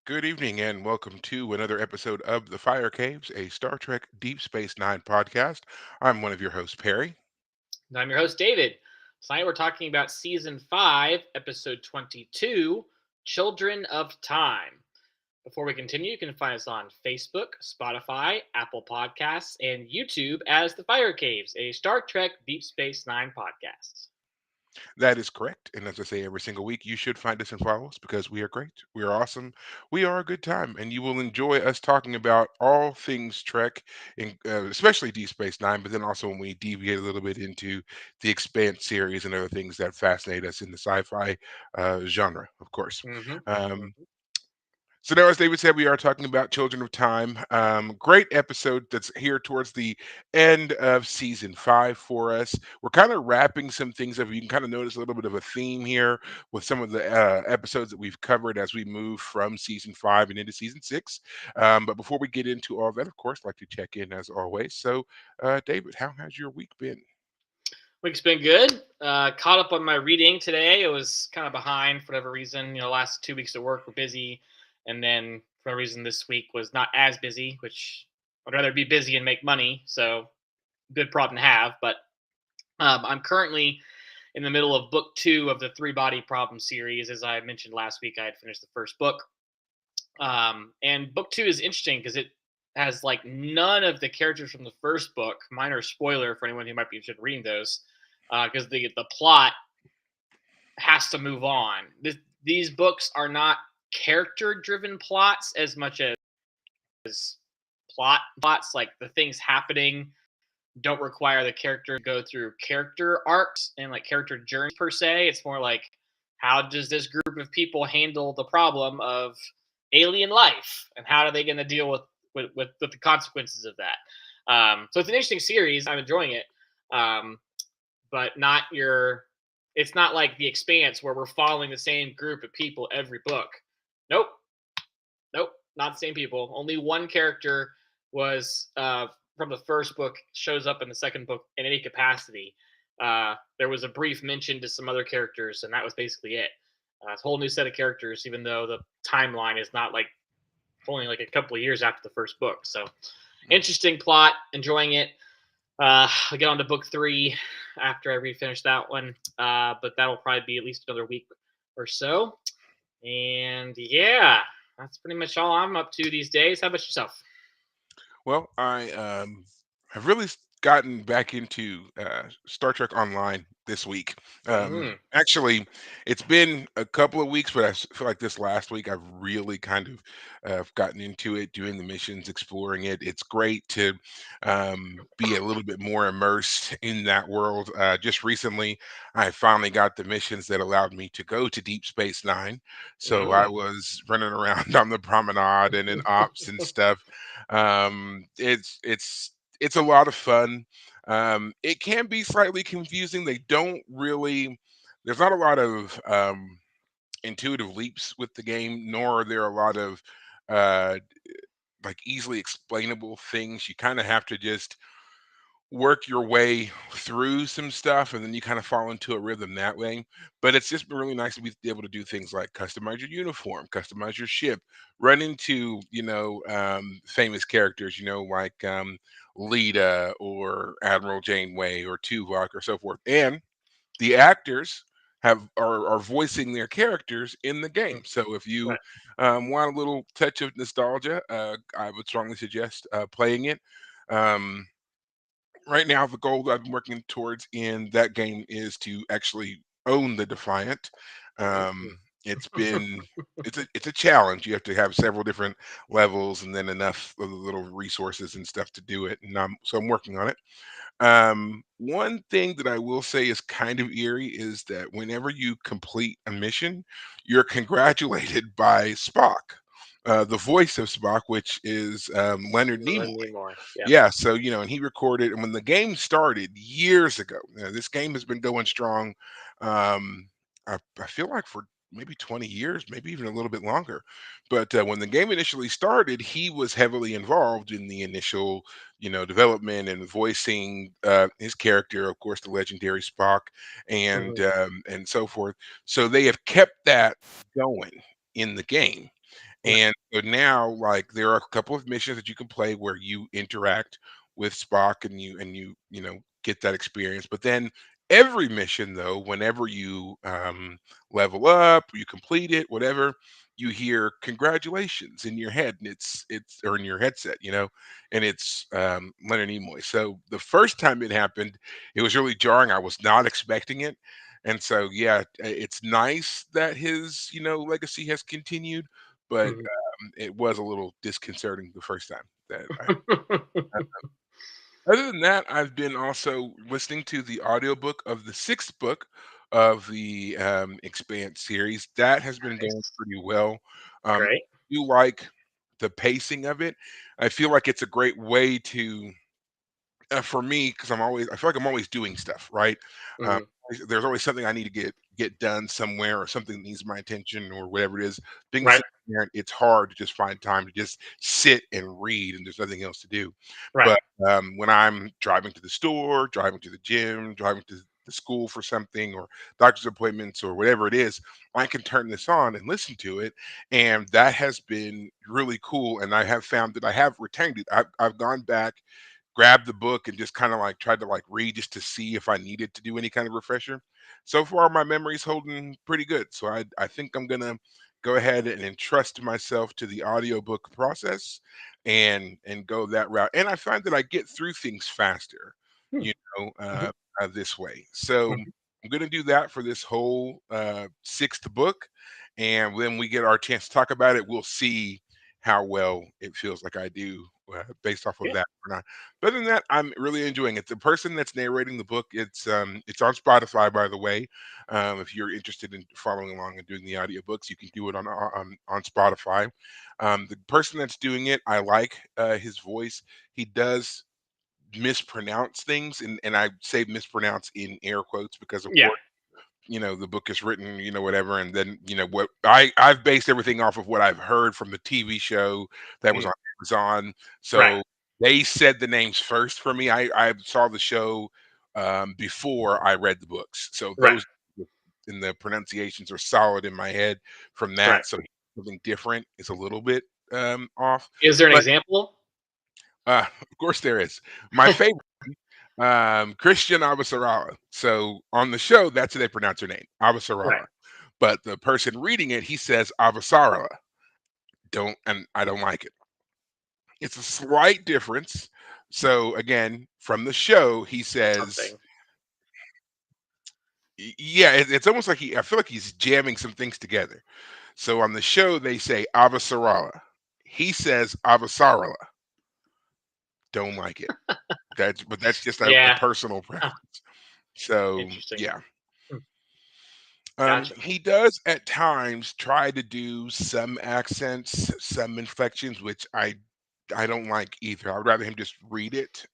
Good evening and welcome to another episode of The Fire Caves, a Star Trek Deep Space Nine podcast. I'm one of your hosts, Perry. And I'm your host, David. Tonight we're talking about Season 5, Episode 22, Children of Time. Before we continue, you can find us on Facebook, Spotify, Apple Podcasts, and YouTube as The Fire Caves, a Star Trek Deep Space Nine podcast. That is correct. And as I say every single week, you should find us and follow us because we are great. We are awesome. We are a good time. And you will enjoy us talking about all things Trek, especially Deep Space Nine, but then also when we deviate a little bit into the Expanse series and other things that fascinate us in the sci fi genre, of course. Mm-hmm. Um, So now, as David said, we are talking about Children of Time. Great episode that's here towards the end of season 5 for us. We're kind of wrapping some things up. You can kind of notice a little bit of a theme here with some of the episodes that we've covered as we move from season 5 and into season 6. But before we get into all that, of course, I'd like to check in as always. So, David, how has your week been? Week's been good. Caught up on my reading today. It was kind of behind for whatever reason. Last 2 weeks of work were busy, and then for a reason this week was not as busy, which I'd rather be busy and make money. So good problem to have. But I'm currently in the middle of book 2 of the Three Body Problem series. As I mentioned last week, I had finished the first book. And book 2 is interesting because it has like none of the characters from the first book. Minor spoiler for anyone who might be interested in reading those, because the plot has to move on. These books are not character driven plots as much as plots. Like the things happening don't require the character to go through character arcs and like character journeys per se. It's more like, how does this group of people handle the problem of alien life, and how are they going to deal with the consequences of that? So it's an interesting series. I'm enjoying it, but not your. It's not like The Expanse where we're following the same group of people every book. Nope, nope, not the same people. Only one character was from the first book shows up in the second book in any capacity. There was a brief mention to some other characters, and that was basically it. It's a whole new set of characters, even though the timeline is not like only like a couple of years after the first book. So interesting plot, enjoying it. I'll get on to book 3 after I refinish that one, but that'll probably be at least another week or so. And yeah, that's pretty much all I'm up to these days. How about yourself? Well, I have really gotten back into Star Trek Online this week. Mm. Actually, it's been a couple of weeks, but feel like this last week I've really kind of gotten into it, doing the missions, exploring it. It's great to be a little bit more immersed in that world. Just recently, I finally got the missions that allowed me to go to Deep Space Nine. So I Mm. was running around on the promenade and in ops and stuff. It's a lot of fun. It can be slightly confusing. They don't really. There's not a lot of intuitive leaps with the game, nor are there a lot of uh, like easily explainable things. You kind of have to just work your way through some stuff and then you kind of fall into a rhythm that way. But it's just been really nice to be able to do things like customize your uniform, customize your ship, run into, famous characters, like Lita or Admiral Janeway or Tuvok or so forth. And the actors are voicing their characters in the game. So if you Right. want a little touch of nostalgia, I would strongly suggest playing it. Um, right now the goal that I'm working towards in that game is to actually own the Defiant. Mm. It's been it's a challenge. You have to have several different levels and then enough of the little resources and stuff to do it. And I'm working on it. One thing that I will say is kind of eerie is that whenever you complete a mission, you're congratulated by Spock, the voice of Spock, which is Leonard Nimoy. Learn me more. Yeah. Yeah, so and he recorded, and when the game started years ago, this game has been going strong. Um, I feel like for maybe 20 years, maybe even a little bit longer. But when the game initially started, he was heavily involved in the initial, development and voicing his character, of course, the legendary Spock, Mhm. and so forth. So they have kept that going in the game. Right. And so now, like, there are a couple of missions that you can play where you interact with Spock and you get that experience. But then every mission, though, whenever you level up, you complete it, whatever, you hear congratulations in your head, and it's or in your headset, and it's Leonard Nimoy. So the first time it happened, it was really jarring. I was not expecting it. And so, yeah, it's nice that his, legacy has continued, but Mhm. it was a little disconcerting the first time that other than that, I've been also listening to the audiobook of the 6th book of the, Expanse series. That has been going Nice. pretty well. Great. You like the pacing of it. I feel like it's a great way to for me, because I feel like I'm always doing stuff, right? Um, Mhm. there's always something I need to get done somewhere, or something that needs my attention, or whatever it is. Being a Right. single parent, it's hard to just find time to just sit and read, and there's nothing else to do. Right. But when I'm driving to the store, driving to the gym, driving to the school for something, or doctor's appointments, or whatever it is, I can turn this on and listen to it, and that has been really cool. And I have found that I have retained it. I've gone back, grabbed the book, and just kind of like tried to like read just to see if I needed to do any kind of refresher. So far, my memory's holding pretty good. So I think I'm gonna go ahead and entrust myself to the audiobook process and go that route. And I find that I get through things faster, Hmm. you know, Mhm. this way. So Mhm. I'm gonna do that for this whole 6th book, and when we get our chance to talk about it, we'll see how well it feels like I do based off of Good. that or not. But other than that, I'm really enjoying it. The person that's narrating the book, it's on Spotify, by the way. If you're interested in following along and doing the audiobooks, you can do it on Spotify. The person that's doing it, I like his voice. He does mispronounce things, and I say mispronounce in air quotes because, of Yeah. course, the book is written, whatever, and then what I've based everything off of what I've heard from the TV show that was Mhm. on Amazon. Right. So they said the names first for me. I saw the show before I read the books, so Right. those and the pronunciations are solid in my head from Right. that. So something different is a little bit off, Is there an but example? of course there is. My favorite. Christian Avasarala. So on the show, that's how they pronounce her name, Right. Avasarala. But the person reading it, he says Avasarala. And I don't like it. It's a slight difference. So again, from the show, he says, Something. yeah, it's almost like I feel like he's jamming some things together. So on the show, they say Avasarala. He says Avasarala. Don't like it. But that's just a Yeah. personal Huh. preference. So Interesting. yeah. Hmm. Gotcha. He does at times try to do some accents, some inflections, which I don't like either. I'd rather him just read it.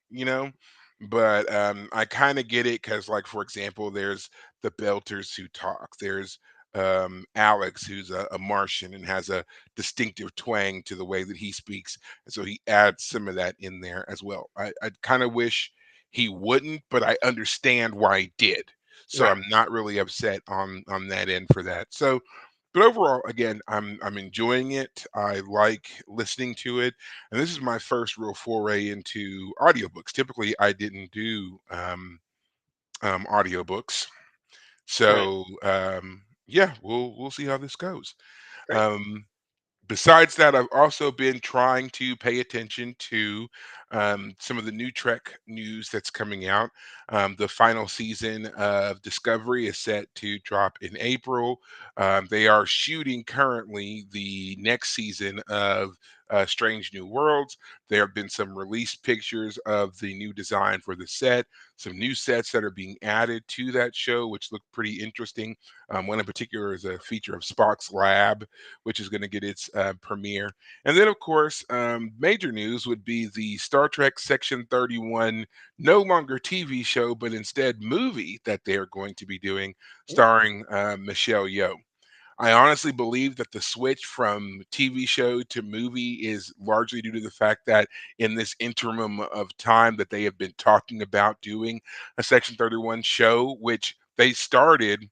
But I kind of get it because, like, for example, there's the Belters who talk. There's Alex, who's a Martian and has a distinctive twang to the way that he speaks, and so he adds some of that in there as well. I kind of wish he wouldn't, but I understand why he did, so Right. I'm not really upset on that end for that. So, but overall, again, I'm enjoying it. I like listening to it, and this is my first real foray into audiobooks. Typically, I didn't do audiobooks, Right. so yeah, we'll see how this goes. Great. Um, Besides that, I've also been trying to pay attention to some of the new Trek news that's coming out. The final season of Discovery is set to drop in April. They are shooting currently the next season of Strange New Worlds. There have been some release pictures of the new design for the set, some new sets that are being added to that show, which look pretty interesting. One in particular is a feature of Spock's lab, which is going to get its premiere. And then, of course, major news would be the Star Trek Section 31 no longer TV show, but instead movie that they are going to be doing, Mm. starring Michelle Yeoh. I honestly believe that the switch from TV show to movie is largely due to the fact that in this interim of time that they have been talking about doing a Section 31 show, which they started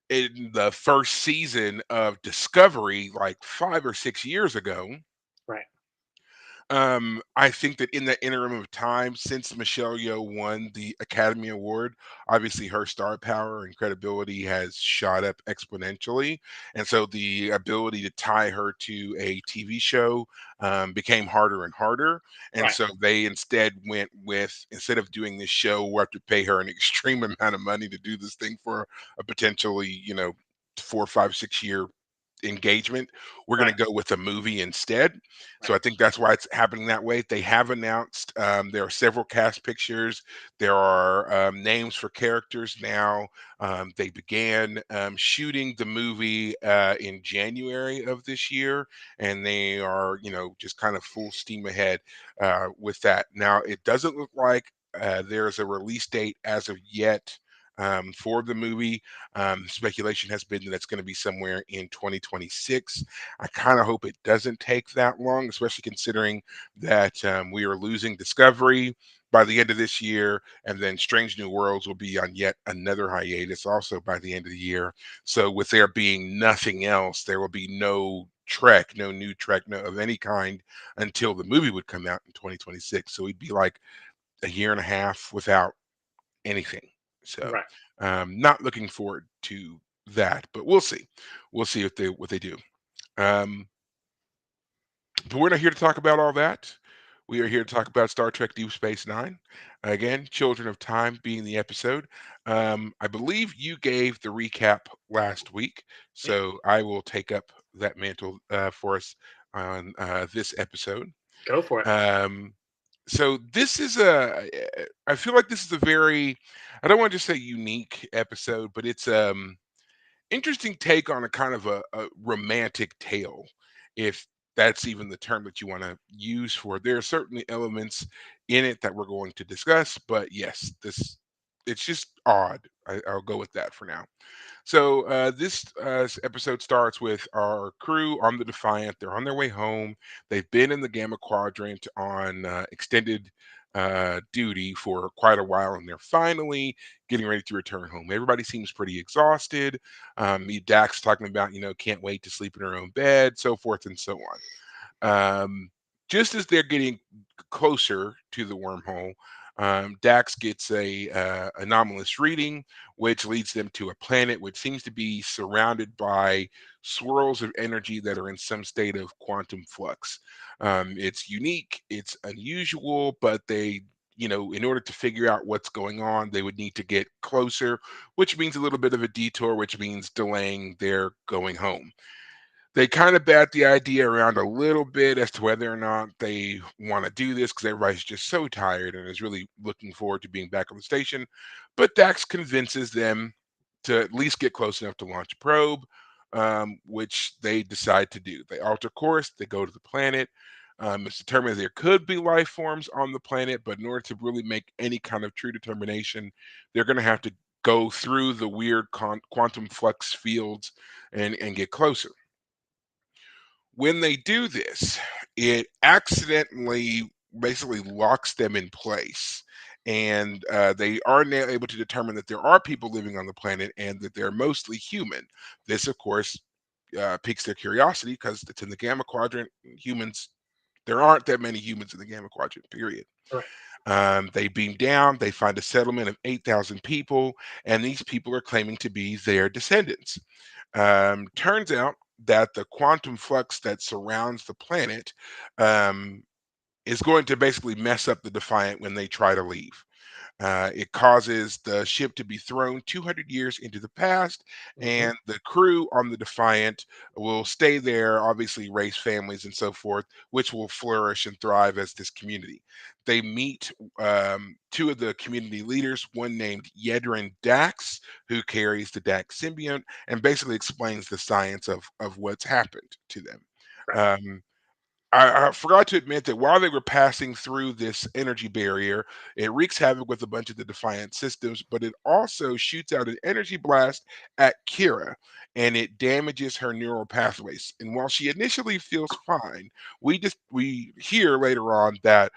in the first season of Discovery, like 5 or 6 years ago. Right. I think that in that interim of time, since Michelle Yeoh won the Academy Award, obviously her star power and credibility has shot up exponentially, and so the ability to tie her to a TV show became harder and harder. And Right. so they instead went with, instead of doing this show, we have to pay her an extreme amount of money to do this thing for a potentially, 4, 5, 6 year engagement. We're going Right. to go with a movie instead. So I Right. think that's why it's happening that way. They have announced there are several cast pictures. There are names for characters now. They began shooting the movie in January of this year, and they are, just kind of full steam ahead with that. Now, it doesn't look like there's a release date as of yet. For the movie, speculation has been that it's going to be somewhere in 2026. I kind of hope it doesn't take that long, especially considering that we are losing Discovery by the end of this year, and then Strange New Worlds will be on yet another hiatus also by the end of the year. So, with there being nothing else, there will be no Trek, no new Trek, no of any kind until the movie would come out in 2026. So we'd be like a year and a half without anything. So, Right. not looking forward to that, but we'll see. We'll see what they do. Um, but we're not here to talk about all that. We are here to talk about Star Trek Deep Space Nine. Again, Children of Time being the episode. I believe you gave the recap last week, Yeah. so I will take up that mantle for us on this episode. Go for it. Um, so this is I feel like this is a very, I don't want to just say unique episode, but it's interesting take on a kind of a romantic tale, if that's even the term that you want to use for it. There are certainly elements in it that we're going to discuss, but yes, this, it's just odd. I'll go with that for now. So this episode starts with our crew on the Defiant. They're on their way home. They've been in the Gamma Quadrant on extended duty for quite a while, and they're finally getting ready to return home. Everybody seems pretty exhausted. Dax talking about, can't wait to sleep in her own bed, so forth and so on. Just as they're getting closer to the wormhole, Dax gets a anomalous reading, which leads them to a planet which seems to be surrounded by swirls of energy that are in some state of quantum flux. It's unique, it's unusual, but they, in order to figure out what's going on, they would need to get closer, which means a little bit of a detour, which means delaying their going home. They kind of bat the idea around a little bit as to whether or not they want to do this, because everybody's just so tired and is really looking forward to being back on the station. But Dax convinces them to at least get close enough to launch a probe, which they decide to do. They alter course, they go to the planet. It's determined there could be life forms on the planet, but in order to really make any kind of true determination, they're going to have to go through the weird quantum flux fields and get closer. When they do this, it accidentally basically locks them in place. And they are now able to determine that there are people living on the planet and that they're mostly human. This, of course, piques their curiosity because it's in the Gamma Quadrant. Humans, there aren't that many humans in the Gamma Quadrant, period. Right. They beam down, they find a settlement of 8,000 people, and these people are claiming to be their descendants. Turns out that the quantum flux that surrounds the planet um, is going to basically mess up the Defiant when they try to leave. It causes the ship to be thrown 200 years into the past, Hmm. and the crew on the Defiant will stay there, obviously raise families and so forth, which will flourish and thrive as this community. They meet two of the community leaders, one named Yedrin Dax, who carries the Dax symbiont, and basically explains the science of what's happened to them. Right. Um, I forgot to admit that while they were passing through this energy barrier, it wreaks havoc with a bunch of the Defiant systems, but it also shoots out an energy blast at Kira and it damages her neural pathways. And while she initially feels fine, we hear later on that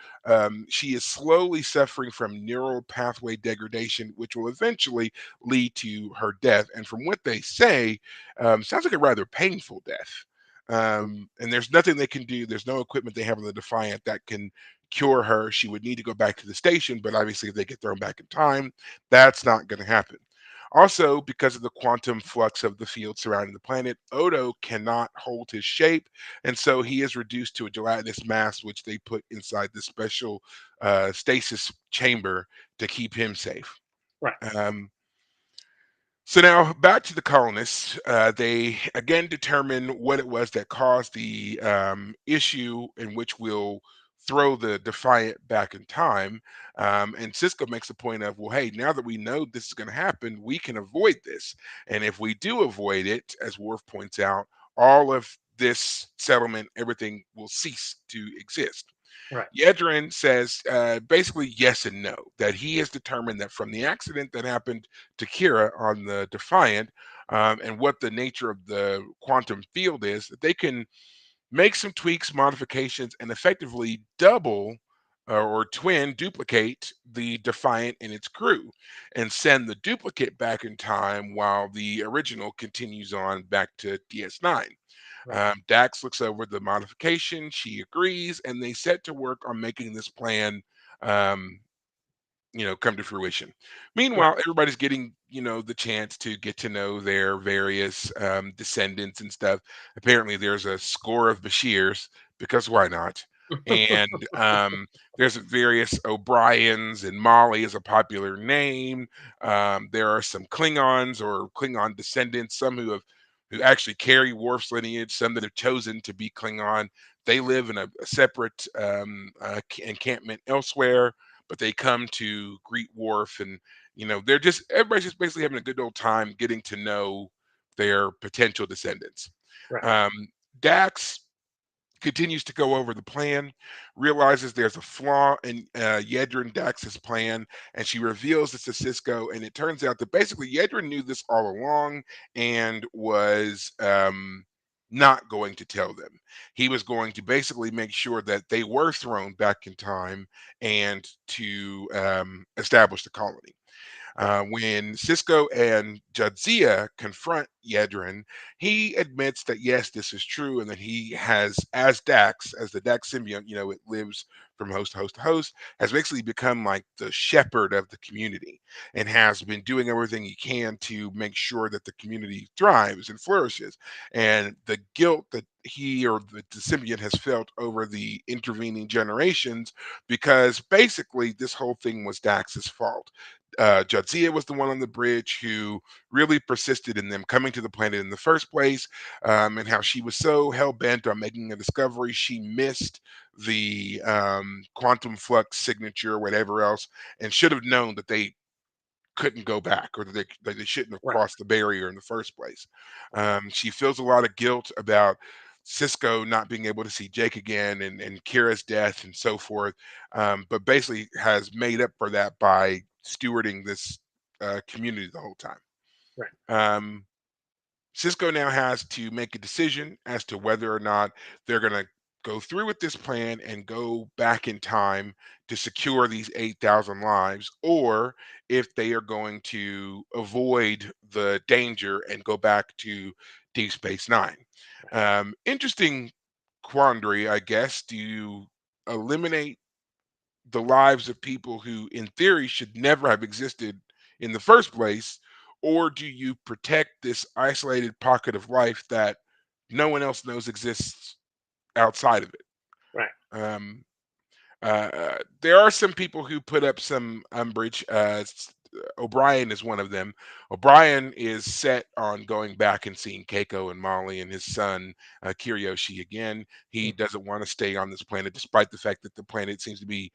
she is slowly suffering from neural pathway degradation, which will eventually lead to her death. And from what they say, sounds like a rather painful death. And there's nothing they can do. There's no equipment they have on the Defiant that can cure her. She would need to go back to the station, but obviously, if they get thrown back in time, that's not going to happen. Also, because of the quantum flux of the field surrounding the planet, Odo cannot hold his shape, and so he is reduced to a gelatinous mass, which they put inside the special stasis chamber to keep him safe. Right. Um, so now back to the colonists. They again determine what it was that caused the issue, in which we'll throw the Defiant back in time. And Cisco makes a point of, well, hey, now that we know this is going to happen, we can avoid this. And if we do avoid it, as Worf points out, all of this settlement, everything will cease to exist. Right. Yedrin says basically yes and no, that he has determined that from the accident that happened to Kira on the Defiant and what the nature of the quantum field is, that they can make some tweaks, modifications, and effectively double or twin duplicate the Defiant and its crew and send the duplicate back in time while the original continues on back to DS9. Right. Dax looks over the modification. She agrees, and they set to work on making this plan, um, come to fruition. Right. Meanwhile, everybody's getting, the chance to get to know their various descendants and stuff. Apparently, there's a score of Bashirs because why not? And there's various O'Briens, and Molly is a popular name. There are some Klingons or Klingon descendants, some who actually carry Worf's lineage, some that have chosen to be Klingon. They live in a separate encampment elsewhere, but they come to greet Worf, and they're just everybody's just basically having a good old time getting to know their potential descendants. Right. Um, Dax continues to go over the plan, realizes there's a flaw in Yedrin Dax's plan, and she reveals this to Cisco. And it turns out that basically Yedrin knew this all along and was not going to tell them. He was going to basically make sure that they were thrown back in time and to establish the colony. Right. When Cisco and Jadzia confront Yedrin, he admits that yes, this is true, and that he has, as Dax, as the Dax symbiont, it lives from host to host to host, has basically become like the shepherd of the community and has been doing everything he can to make sure that the community thrives and flourishes. And the guilt that he or the symbiont has felt over the intervening generations, because basically this whole thing was Dax's fault. Jadzia was the one on the bridge who really persisted in them coming to the planet in the first place, and how she was so hell bent on making a discovery, she missed the quantum flux signature or whatever else, and should have known that they couldn't go back, or that they shouldn't have Right. crossed the barrier in the first place. She feels a lot of guilt about Cisco not being able to see Jake again, and Kira's death and so forth, but basically has made up for that by stewarding this community the whole time. Right. Um, Cisco now has to make a decision as to whether or not they're going to go through with this plan and go back in time to secure these 8,000 lives, or if they are going to avoid the danger and go back to Deep Space Nine. Interesting quandary, I guess. Do you eliminate the lives of people who, in theory, should never have existed in the first place, or do you protect this isolated pocket of life that no one else knows exists outside of it? Right. Um, there are some people who put up some umbrage. O'Brien is one of them. O'Brien is set on going back and seeing Keiko and Molly and his son Kiryoshi again. He doesn't want to stay on this planet, despite the fact that the planet seems to be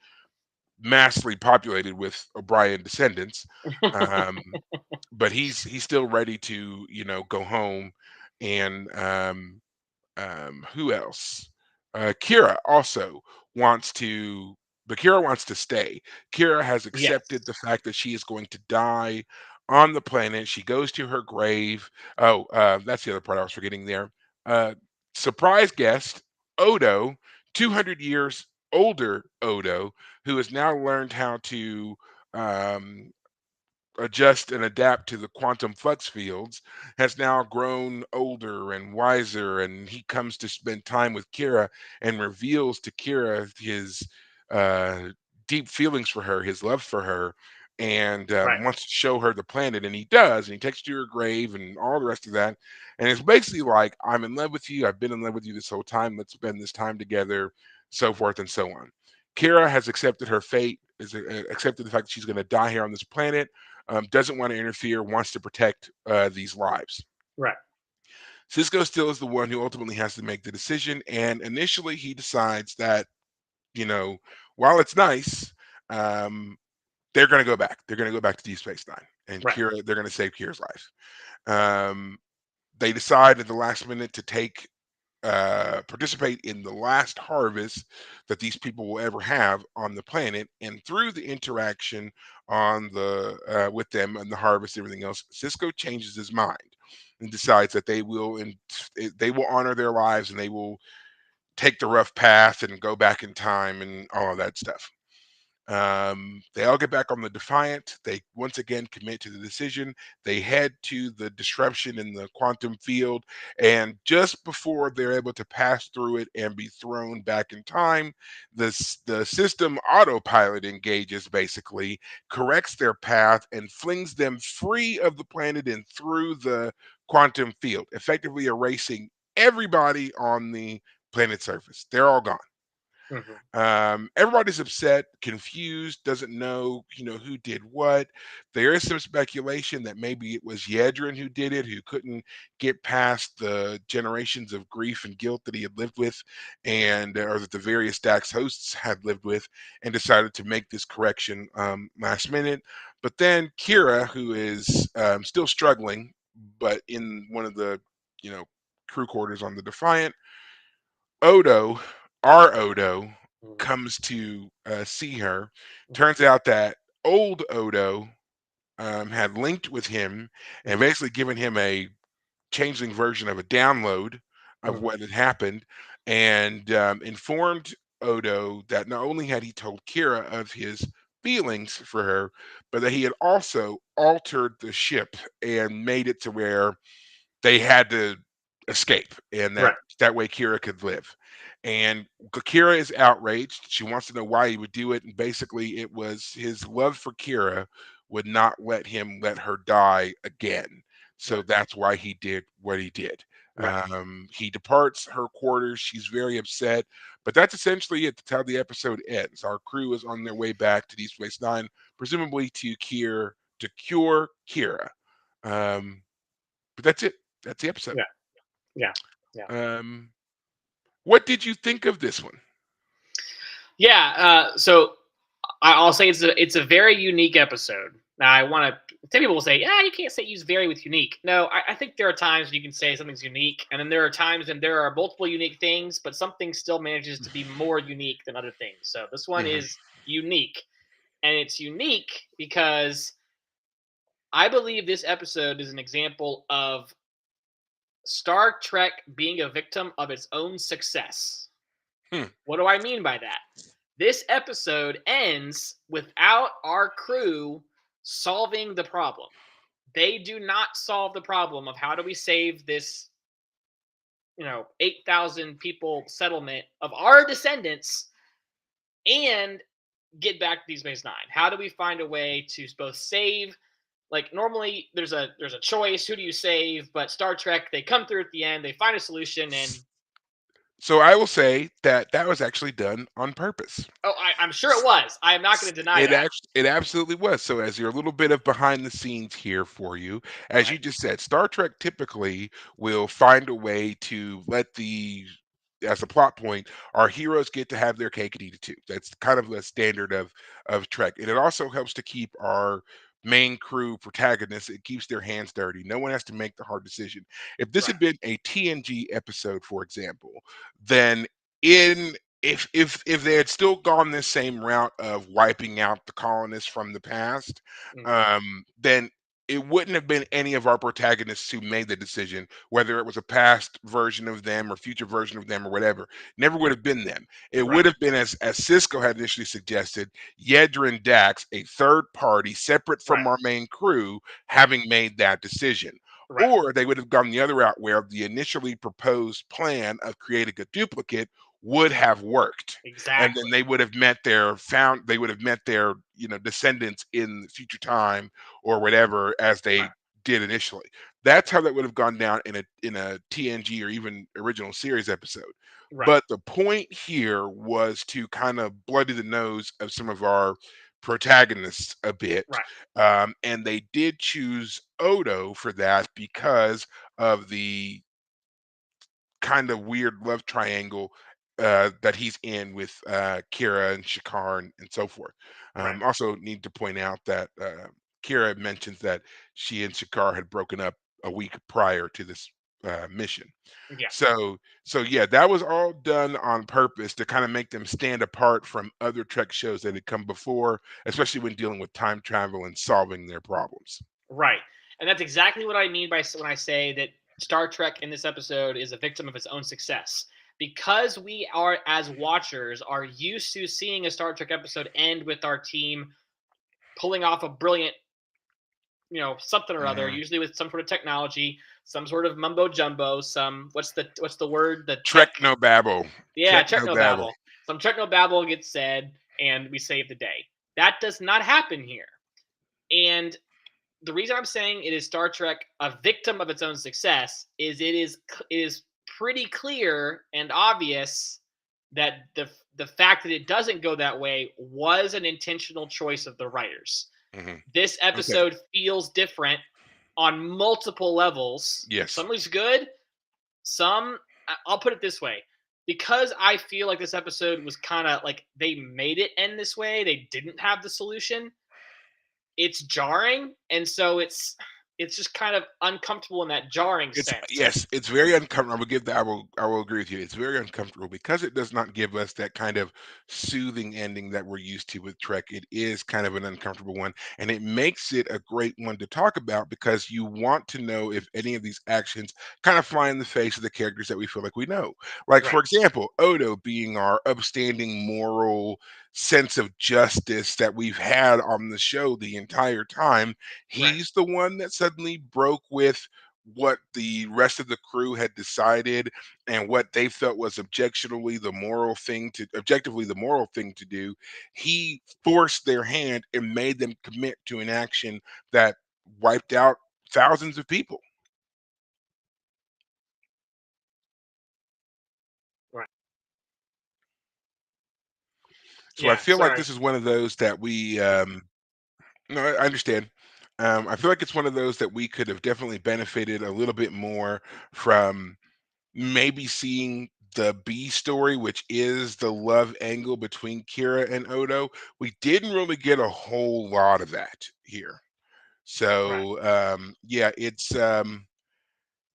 massively populated with O'Brien descendants. Um, but he's still ready to go home. And who else? Kira also wants to, but Kira wants to stay. Kira has accepted Yes. the fact that she is going to die on the planet. She goes to her grave. Oh, that's the other part I was forgetting there. Uh, Surprise guest, Odo, 200 years older Odo, who has now learned how to um, adjust and adapt to the quantum flux fields, has now grown older and wiser, and he comes to spend time with Kira and reveals to Kira his uh, deep feelings for her, his love for her, and Right. wants to show her the planet, and he does, and he takes her to her grave and all the rest of that, and it's basically like, I'm in love with you, I've been in love with you this whole time, let's spend this time together, so forth and so on. Kira has accepted her fate, accepted the fact that she's going to die here on this planet, doesn't want to interfere, wants to protect these lives. Right. Cisco still is the one who ultimately has to make the decision, and initially he decides that, you know, while it's nice, um, they're going to go back. They're going to go back to Deep Space Nine, and Right. Kira. They're going to save Kira's life. Um, they decide at the last minute to take participate in the last harvest that these people will ever have on the planet, and through the interaction on the with them and the harvest, everything else, Cisco changes his mind and decides that they will honor their lives and they will take the rough path and go back in time and all of that stuff. They all get back on the Defiant. They once again commit to the decision. They head to the disruption in the quantum field, and just before they're able to pass through it and be thrown back in time, the system autopilot engages, basically corrects their path and flings them free of the planet and through the quantum field, effectively erasing everybody on the planet's surface. They're all gone. Hmm. Everybody's upset, confused, doesn't know, who did what. There is some speculation that maybe it was Yedrin who did it, who couldn't get past the generations of grief and guilt that he had lived with, and or that the various Dax hosts had lived with, and decided to make this correction last minute. But then Kira, who is still struggling, but in one of the, you know, crew quarters on the Defiant, Odo, our Odo, Hmm. comes to see her. Turns out that old Odo had linked with him and Hmm. basically given him a changeling version of a download of Hmm. what had happened, and informed Odo that not only had he told Kira of his feelings for her, but that he had also altered the ship and made it to where they had to escape, and Right. that way Kira could live. And Kira is outraged. She wants to know why he would do it, and basically, it was his love for Kira would not let him let her die again. So Right. that's why he did what he did. Right. He departs her quarters. She's very upset, but that's essentially it. That's how the episode ends. Our crew is on their way back to Deep Space Nine, presumably to cure Kira. Um, but that's it. That's the episode. Yeah. Yeah. Yeah. Um, what did you think of this one? Yeah. So I'll say it's a very unique episode. Now I want to. Some people will say, "Yeah, you can't say use very with unique." No, I think there are times when you can say something's unique, and then there are times when there are multiple unique things, but something still manages to be more unique than other things. So this one Mhm. is unique, and it's unique because I believe this episode is an example of Star Trek being a victim of its own success. Hmm. What do I mean by that? This episode ends without our crew solving the problem. They do not solve the problem of how do we save this, 8,000 people settlement of our descendants and get back to Deep Space Nine. How do we find a way to both save, like normally there's a choice, who do you save? But Star Trek, they come through at the end, they find a solution, and So I will say that that was actually done on purpose. oh, I'm sure it was. I am not going to deny It that. actually, it absolutely was. So as your little bit of behind the scenes here for you, as Right. you just said, Star Trek typically will find a way to let the as a plot point, our heroes get to have their cake and eat it too. That's kind of a standard of Trek, and it also helps to keep our main crew protagonists. It keeps their hands dirty. No one has to make the hard decision. If this Right. had been a TNG episode, for example, then in if they had still gone this same route of wiping out the colonists from the past, Mhm. then it wouldn't have been any of our protagonists who made the decision, whether it was a past version of them or future version of them or whatever. Never would have been them. It Right. would have been, as Cisco had initially suggested, Yedra and Dax, a third party separate Right. from our main crew, Right. having made that decision. Right. Or they would have gone the other route where the initially proposed plan of creating a duplicate would have worked, and then Exactly. they would have met their descendants in future time or whatever as Right. they did initially. That's how that would have gone down in a TNG or even original series episode. Right. But the point here was to kind of bloody the nose of some of our protagonists a bit, Right. and they did choose Odo for that because of the kind of weird love triangle that he's in with Kira and Shakar and so forth. Right. Also, need to point out that Kira mentions that she and Shakar had broken up a week prior to this mission. Yeah. So yeah, that was all done on purpose to kind of make them stand apart from other Trek shows that had come before, especially when dealing with time travel and solving their problems. Right. And that's exactly what I mean by when I say that Star Trek in this episode is a victim of its own success. Because we are, as watchers, are used to seeing a Star Trek episode end with our team pulling off a brilliant, something or other, Mhm. usually with some sort of technology, some sort of mumbo jumbo, some what's the word? The tech. Trek no babble. Yeah, Trek no babble. technobabble. Some technobabble gets said, and we save the day. That does not happen here. And the reason I'm saying it is Star Trek a victim of its own success is it is pretty clear and obvious that the fact that it doesn't go that way was an intentional choice of the writers. Mhm. This Okay. episode feels different on multiple levels. Yes. Some is good, some I'll put it this way. Because I feel like this episode was kind of like they made it end this way, they didn't have the solution. It's jarring, and so it's just kind of uncomfortable in that jarring It's sense. yes, it's very uncomfortable. I will give that. I will agree with you. It's very uncomfortable because it does not give us that kind of soothing ending that we're used to with Trek. It is kind of an uncomfortable one, and it makes it a great one to talk about because you want to know if any of these actions kind of fly in the face of the characters that we feel like we know. Like Right, for example, Odo being our upstanding moral sense of justice that we've had on the show the entire time. right, He's the one that suddenly broke with what the rest of the crew had decided and what they felt was objectively the moral thing to do. He forced their hand and made them commit to an action that wiped out thousands of people. right. So I Yeah, feel like sorry. this is one of those that we no, I understand. I feel like it's one of those that we could have definitely benefited a little bit more from maybe seeing the B story, which is the love angle between Kira and Odo. We didn't really get a whole lot of that here. Right. So yeah, it's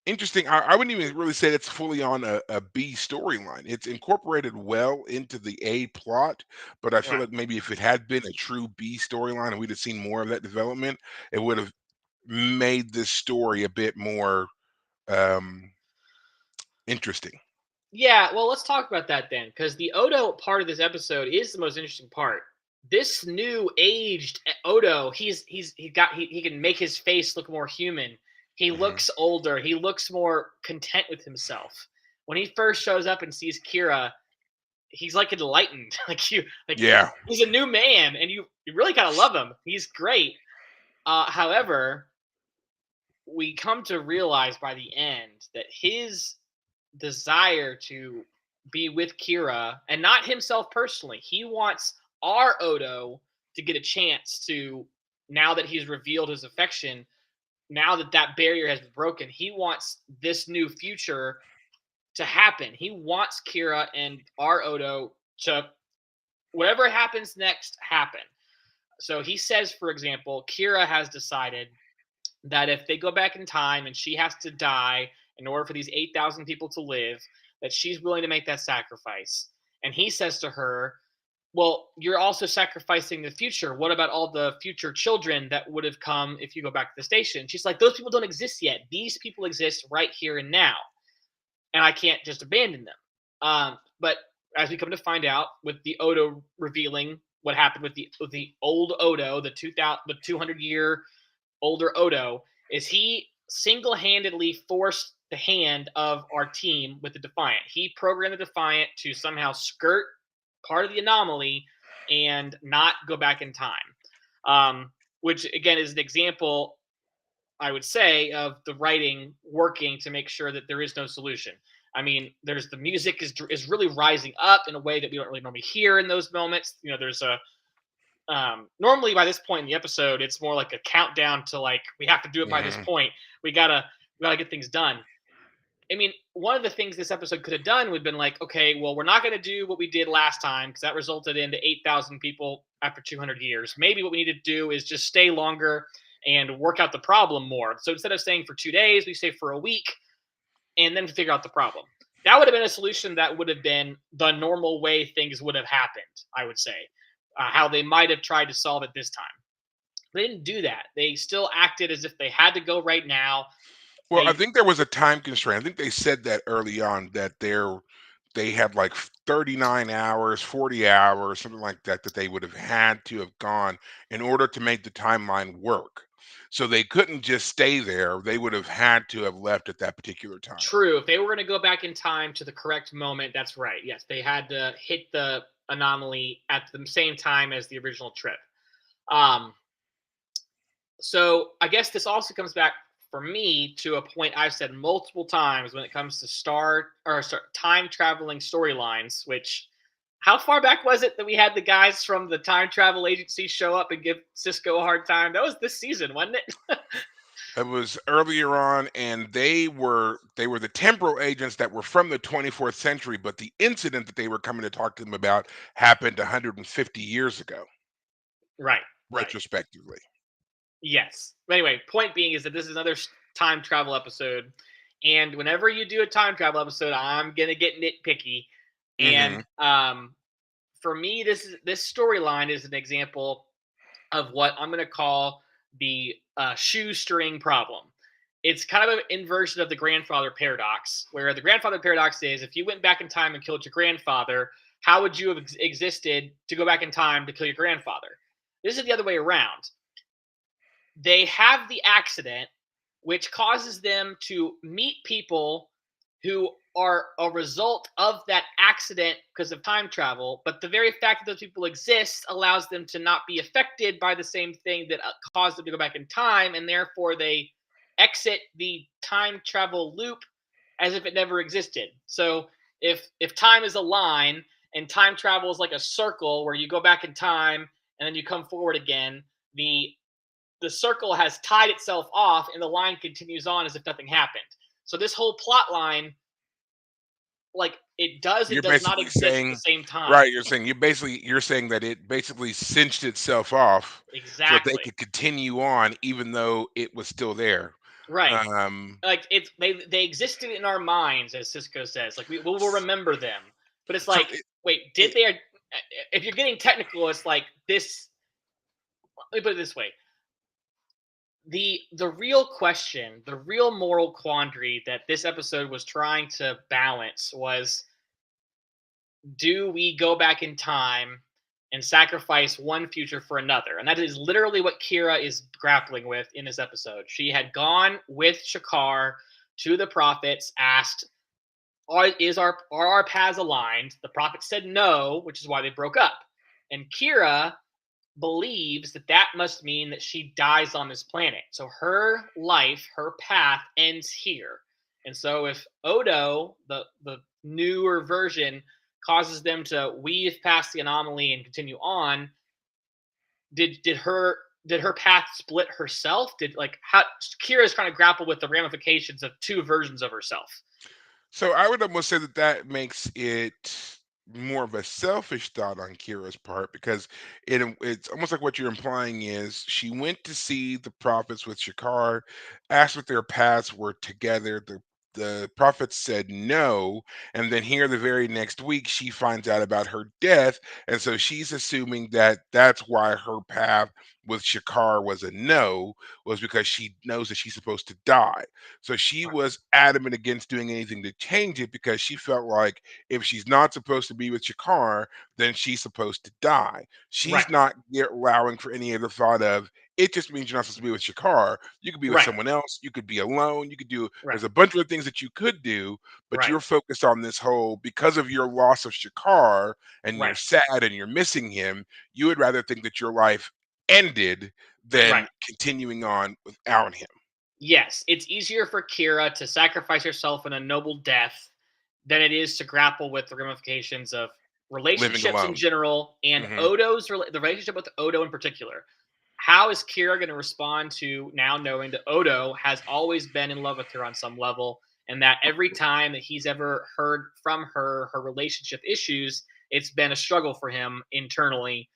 interesting. I wouldn't even really say it's fully on a B storyline. It's incorporated well into the A plot, but I feel Right. like maybe if it had been a true B storyline and we'd have seen more of that development, it would have made this story a bit more um interesting. Yeah, well, let's talk about that then, because the Odo part of this episode is the most interesting part. This new aged Odo, he can make his face look more human. He Mhm. looks older. He looks more content with himself. When he first shows up and sees Kira, he's like enlightened. Like Yeah. he's a new man, and you really kind of love him. He's great. However, we come to realize by the end that his desire to be with Kira and not himself personally. He wants our Odo to get a chance to, now that he's revealed his affection, now that that barrier has been broken, he wants this new future to happen. He wants Kira and our Odo to, whatever happens next, happen. So he says, for example, Kira has decided that if they go back in time and she has to die in order for these 8,000 people to live, that she's willing to make that sacrifice. And he says to her, well, you're also sacrificing the future. What about all the future children that would have come if you go back to the station? She's like, those people don't exist yet. These people exist right here and now, and I can't just abandon them. But as we come to find out, with the Odo revealing what happened with the old Odo, the 200-year older Odo, is he single handedly forced the hand of our team with the Defiant. He programmed the Defiant to somehow skirt part of the anomaly and not go back in time. Which again is an example, I would say, of the writing working to make sure that there is no solution. I mean, there's the music is really rising up in a way that we don't really normally hear in those moments. There's a normally by this point in the episode, it's more like a countdown to like we have to do it by this Mhm. point. We gotta get things done. I mean, one of the things this episode could have done would have been like, okay, well, we're not going to do what we did last time because that resulted in the 8,000 people after 200 years. Maybe what we need to do is just stay longer and work out the problem more. So instead of saying for 2 days, we say for a week and then figure out the problem. That would have been a solution that would have been the normal way things would have happened, I would say, how they might have tried to solve it this time. They didn't do that. They still acted as if they had to go right now. Well, I They think there was a time constraint. I think they said that early on that they had like 39 hours, 40 hours, something like that, that they would have had to have gone in order to make the timeline work. So they couldn't just stay there. They would have had to have left at that particular time. True. If they were going to go back in time to the correct moment, that's right. Yes, they had to hit the anomaly at the same time as the original trip. Um, so I guess this also comes back for me to a point I've said multiple times when it comes to time traveling storylines. Which, how far back was it that we had the guys from the time travel agency show up and give Cisco a hard time? That was this season, wasn't it? It was earlier on, and they were the temporal agents that were from the 24th century, but the incident that they were coming to talk to them about happened 150 years ago, Right. Right. retrospectively. Yes. But anyway, point being is that this is another time travel episode, and whenever you do a time travel episode, I'm gonna get nitpicky. Hmm. And for me, this storyline is an example of what I'm gonna call the shoestring problem. It's kind of an inversion of the grandfather paradox, where the grandfather paradox is if you went back in time and killed your grandfather, how would you have existed to go back in time to kill your grandfather? This is the other way around. They have the accident, which causes them to meet people who are a result of that accident because of time travel. But the very fact that those people exist allows them to not be affected by the same thing that caused them to go back in time. And therefore, they exit the time travel loop as if it never existed. So if time is a line and time travel is like a circle where you go back in time and then you come forward again, the circle has tied itself off and the line continues on as if nothing happened. So this whole plot line, like it does and You're does not basically exist at the saying, same time. right? You're saying that it basically cinched itself off so that they Exactly. could continue on, even though it was still there. Right. Um, Like they existed in our minds, as Cisco says. Like we will s- remember them. But it's so like, wait, did they? If you're getting technical, it's like this. Let me put it this way: the real question, the real moral quandary that this episode was trying to balance was, do we go back in time and sacrifice one future for another? And that is literally what Kira is grappling with in this episode. She had gone with Shakar to the prophets, asked, are our paths aligned? The prophet said no, which is why they broke up. And Kira believes that that must mean that she dies on this planet. So her life, her path ends here. And so if Odo, the newer version, causes them to weave past the anomaly and continue on, did her path split herself? Did like how Kira's trying to grapple with the ramifications of two versions of herself. So I would almost say that that makes it more of a selfish thought on Kira's part because it's almost like what you're implying is she went to see the prophets with Shakar, asked if their paths were together. the prophets said no, and then here the very next week she finds out about her death, and so she's assuming that that's why her path with Shakar was a no, was because she knows that she's supposed to die. So she Right. was adamant against doing anything to change it because she felt like if she's not supposed to be with Shakar, then she's supposed to die. Right. She's not allowing for any other thought of it just means you're not supposed to be with Shakar. You could be with Right. someone else. You could be alone. You could do, Right. there's a bunch of things that you could do, but Right. you're focused on this whole, because of your loss of Shakar and you're Right. sad and you're missing him, you would rather think that your life ended Right. than continuing on without him. Yes, it's easier for Kira to sacrifice herself in a noble death than it is to grapple with the ramifications of Living relationships in alone. general and Hmm. the relationship with Odo in particular. How is Kira going to respond to now knowing that Odo has always been in love with her on some level, and that every time that he's ever heard from her relationship issues, it's been a struggle for him internally,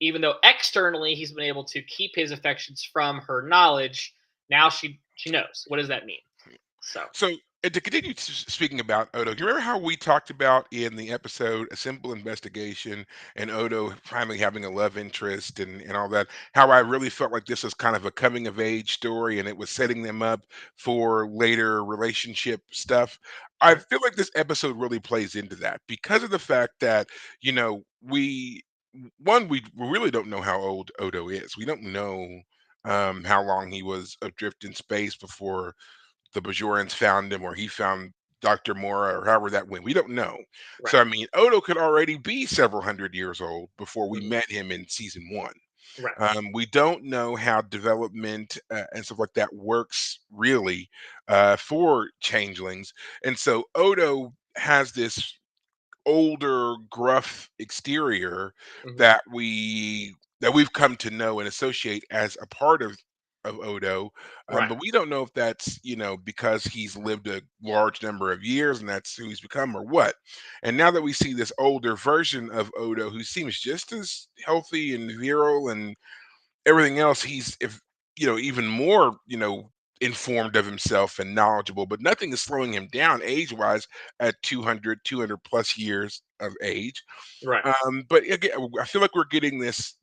even though externally he's been able to keep his affections from her knowledge. Now she knows. What does that mean? So So, and to continue speaking about Odo, do you remember how we talked about in the episode A Simple Investigation and Odo finally having a love interest and all that? How I really felt like this was kind of a coming of age story and it was setting them up for later relationship stuff. I sure. feel like this episode really plays into that because of the fact that, we, one, we really don't know how old Odo is. We don't know how long he was adrift in space before the Bajorans found him or he found Dr. Mora or however that went. We don't know. Right. So I mean, Odo could already be several hundred years old before we Mhm. met him in season one. Right. We don't know how development and stuff like that works really for changelings, and so Odo has this older, gruff exterior Mhm. that we've come to know and associate as a part of Odo, Right. but we don't know if that's because he's lived a large number of years and that's who he's become or what. And now that we see this older version of Odo, who seems just as healthy and virile and everything else, he's if even more informed of himself and knowledgeable, but nothing is slowing him down age wise at 200 plus years of age. Right. But again, I feel like we're getting this,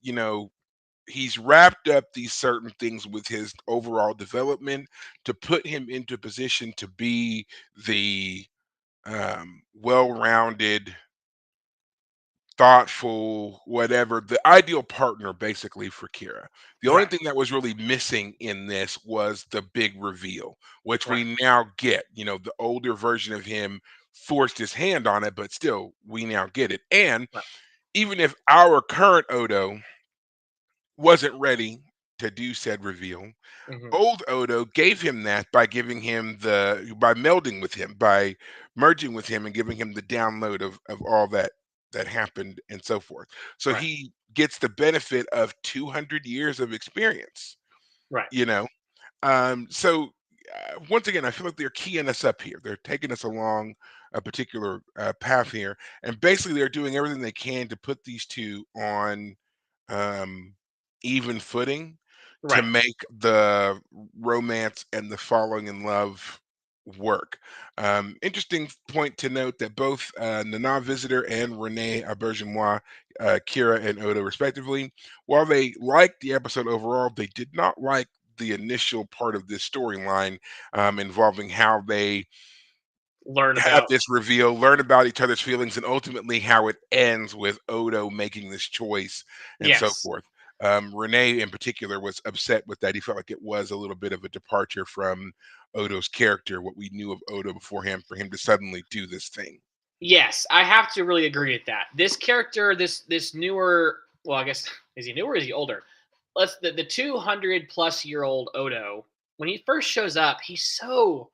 he's wrapped up these certain things with his overall development to put him into position to be the well-rounded, thoughtful, whatever, the ideal partner basically for Kira. The only Right. thing that was really missing in this was the big reveal, which Right. we now get. The older version of him forced his hand on it, but still, we now get it. And Right. even if our current Odo wasn't ready to do said reveal, Mhm. old Odo gave him that by giving him by melding with him, by merging with him and giving him the download of all that happened and so forth. So Right. he gets the benefit of 200 years of experience, Right. you know. So once again, I feel like they're keying us up here. They're taking us along a particular path here, and basically they're doing everything they can to put these two on um, even footing to Right. make the romance and the falling in love work. Interesting point to note that both Nana Visitor and Renee Aubergenois, Kira and Odo, respectively, while they liked the episode overall, they did not like the initial part of this storyline involving how they Learn have about. this reveal, learn about each other's feelings, and ultimately how it ends with Odo making this choice and so Yes. forth. Renee, in particular, was upset with that. He felt like it was a little bit of a departure from Odo's character, what we knew of Odo beforehand, for him to suddenly do this thing. Yes, I have to really agree with that. This character, this newer, well, I guess is he newer or is he older? Let's the 200 plus year old Odo, when he first shows up, he's so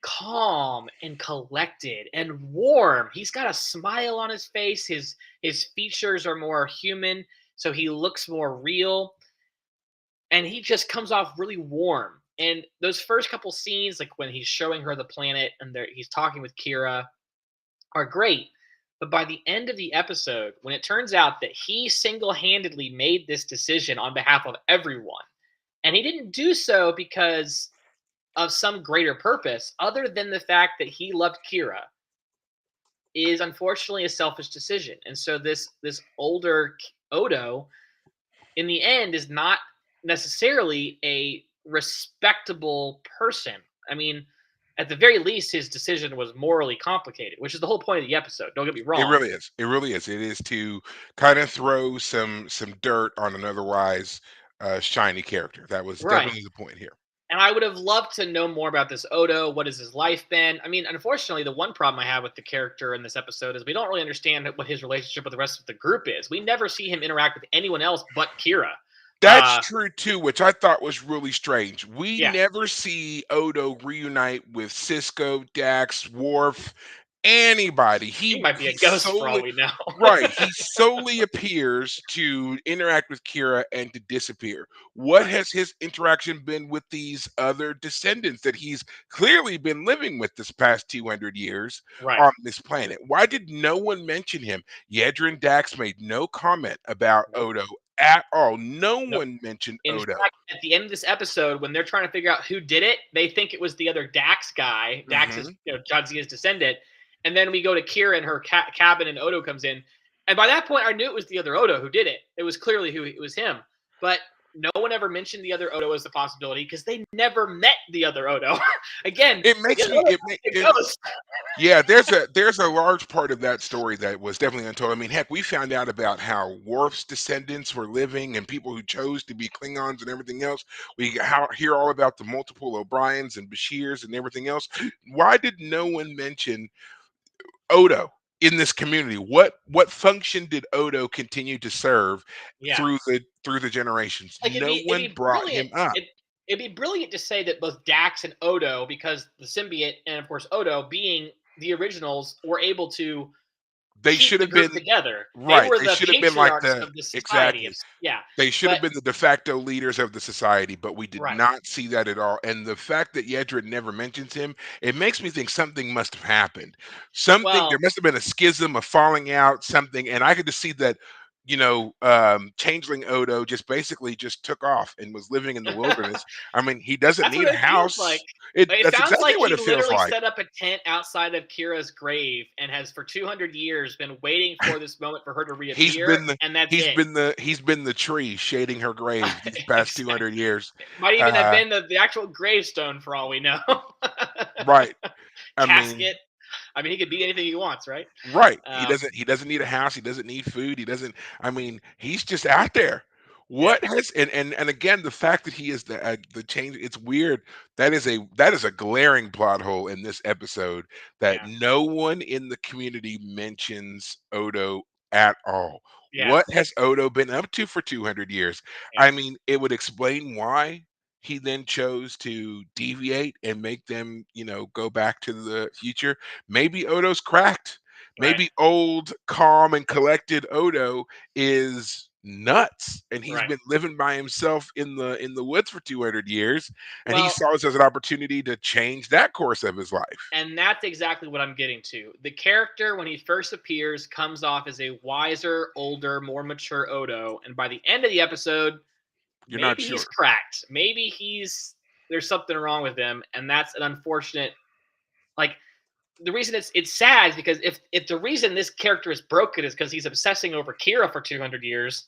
calm and collected and warm. He's got a smile on his face. His features are more human, so he looks more real, and he just comes off really warm. And those first couple scenes, like when he's showing her the planet and he's talking with Kira, are great. But by the end of the episode, when it turns out that he single handedly made this decision on behalf of everyone, and he didn't do so because of some greater purpose other than the fact that he loved Kira is unfortunately a selfish decision. And so this older Odo in the end is not necessarily a respectable person. I mean, at the very least, his decision was morally complicated, which is the whole point of the episode. Don't get me It wrong. really is. It really is. It is to kind of throw some dirt on an otherwise shiny character. That was Right. definitely the point here. And I would have loved to know more about this Odo. What has his life been? I mean, unfortunately, the one problem I have with the character in this episode is we don't really understand what his relationship with the rest of the group is. We never see him interact with anyone else but Kira. That's Uh, true too, which I thought was really strange. We yeah, never see Odo reunite with Cisco, Dax, Worf, anybody. he He might be he a ghost for all solely we know. right. He solely appears to interact with Kira and to disappear. What Right, has his interaction been with these other descendants that he's clearly been living with this past 200 years right. on this planet? Why did no one mention him? Yedrin Dax made no comment about Nope, Odo at all. No nope. one mentioned In Odo. fact, at the end of this episode, when they're trying to figure out who did it, they think it was the other Dax guy. Dax is, Mhm. Jadzia's descendant. And then we go to Kira and her cabin, and Odo comes in. And by that point, I knew it was the other Odo who did it. It was clearly who it was him. But no one ever mentioned the other Odo as a possibility because they never met the other Odo. Again, It the makes other me Odo it make is a it ghost. Yeah, there's a large part of that story that was definitely untold. I mean, heck, we found out about how Worf's descendants were living and people who chose to be Klingons and everything else. Hear all about the multiple O'Briens and Bashirs and everything else. Why did no one mention Odo in this community? What function did Odo continue to serve Yeah. through the generations? Like No it'd one be brought brilliant. him up. It'd be brilliant to say that both Dax and Odo, because the symbiote and of course Odo being the originals, were able to They keep should the have group been together. They right. were They the should have been like patriarchs the of the society of exactly. yeah. They should have But been the de facto leaders of the society, but we did right. not see that at all. And the fact that Yedra never mentions him, it makes me think something must have happened. There Well, must have been a schism, a falling out, something. And I could just see that, Changeling Odo just basically just took off and was living in the wilderness. I mean, he doesn't that's need what a it feels like. house. It It That's sounds exactly like what he it feels literally like. set up a tent outside of Kira's grave and has for 200 years been waiting for this moment for her to He's reappear, been the and that's he's it. been the he's been the tree shading her grave these past Exactly. 200 years. Might even have Uh, been the actual gravestone for all we know. right. I mean, Casket. I mean, he could be anything he wants, right? right. He Um, doesn't he doesn't need a house, he doesn't need food, he doesn't I mean, he's just out there. yeah, What has and again, the fact that he is the change, it's weird. That is a glaring plot hole in this episode that yeah, no one in the community mentions Odo at all. yeah, What has Odo been up to for 200 years? yeah. I mean, it would explain why he then chose to deviate and make them, go back to the future. Maybe Odo's cracked. Right, Maybe old, calm, and collected Odo is nuts, and he's right. been living by himself in the woods for 200 years, and he Well, saw this as an opportunity to change that course of his life. and that's exactly what I'm getting to. The character, when he first appears, comes off as a wiser, older, more mature Odo, and by the end of the episode, You're not maybe he's sure. cracked. Maybe there's something wrong with him, and that's an unfortunate. Like the reason it's sad is because if the reason this character is broken is because he's obsessing over Kira for 200 years,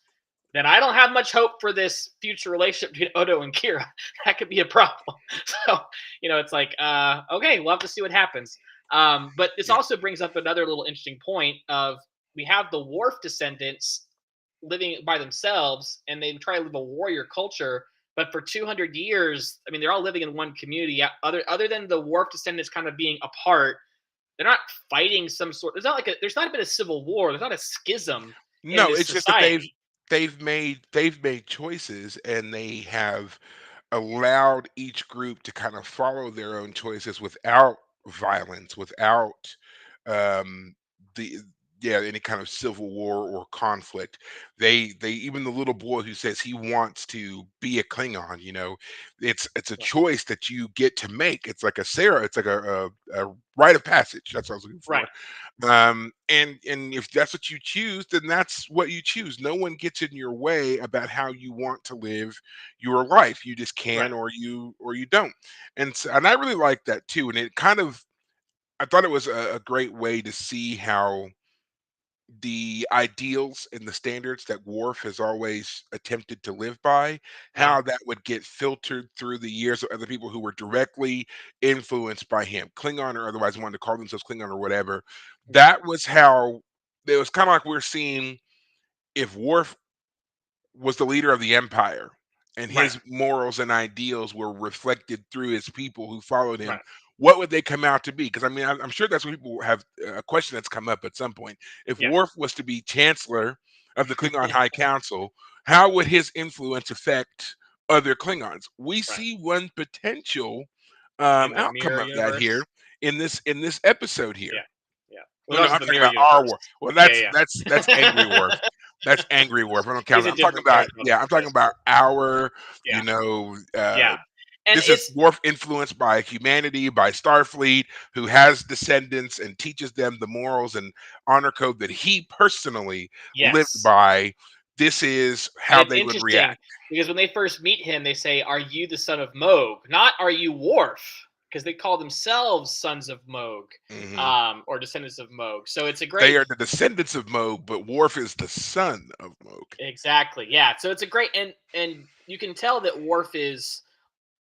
then I don't have much hope for this future relationship between Odo and Kira. That could be a problem. So it's like okay, we'll have to see what happens. But this Yeah. also brings up another little interesting point of we have the Worf descendants living by themselves, and they try to live a warrior culture. But for 200 years, I mean, they're all living in one community. Other than the Worf descendants kind of being apart, they're not fighting some sort. There's not been a civil war. There's not a schism in No, this it's just that they've society. they've made they've made choices, and they have allowed each group to kind of follow their own choices without violence, without um, the yeah, any kind of civil war or conflict. They even the little boy who says he wants to be a Klingon, it's a Right. choice that you get to make. It's like a Sarah, it's like a rite of passage. That's what I was looking for. Right. And if that's what you choose, then that's what you choose. No one gets in your way about how you want to live your life. You just can, Right. or you don't. And I really like that too. And it kind of, I thought it was a great way to see how the ideals and the standards that Worf has always attempted to live by, Uh, how that would get filtered through the years of other people who were directly influenced by him, Klingon or otherwise, wanted to call themselves Klingon or whatever. right. That was how it was kind of like we're seeing if Worf was the leader of the empire and Right. his morals and ideals were reflected through his people who followed him, Right. what would they come out to be? Because I mean, I'm sure that's what people have a question that's come up at some point. If Yeah. Worf was to be chancellor of the Klingon High Council, how would his influence affect other Klingons? We Right. see one potential In the outcome mirror of that here universe. in this episode here. Yeah. Yeah. No, Well, no, also I'm the talking mirror about our universe. Worf. Well, Yeah. that's Angry Worf. Yeah. That's Angry Worf. I don't count He's that. a I'm talking different about, character yeah, I'm talking altogether. about our, Yeah. you know, Yeah. And this is it's Worf influenced by humanity, by Starfleet, who has descendants and teaches them the morals and honor code that he personally lived yes. by. This is And how it's they would interesting react. because when they first meet him, they say, "Are you the son of Moog?" Not "Are you Worf?" Because they call themselves sons of Moog, Hmm. or descendants of Moog. So it's a They great, are the descendants of Moog, but Worf is the son of Moog. exactly, yeah. So it's a great, and you can tell that Worf is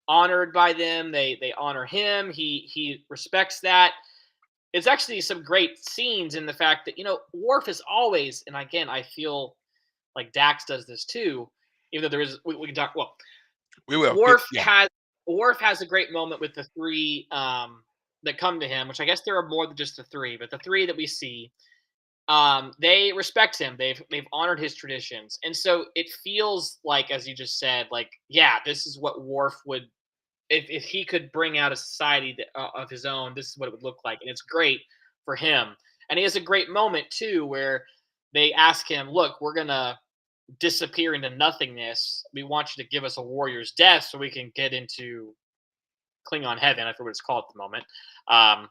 honored by them. They honor him. He respects that. It's actually some great scenes in the fact that Worf is always, and again, I feel like Dax does this too. Even though there is, we can talk. Well, We will get, Worf yeah. has Worf has a great moment with the three that come to him, which I guess there are more than just the three, but the three that we see, they respect him. They've honored his traditions, and so it feels like, as you just said, like yeah, this is what Worf would, if he could bring out a society of his own. This is what it would look like, and it's great for him. And he has a great moment too, where they ask him, "Look, we're gonna disappear into nothingness. We want you to give us a warrior's death so we can get into Klingon heaven." I forget what it's called at the moment. Um,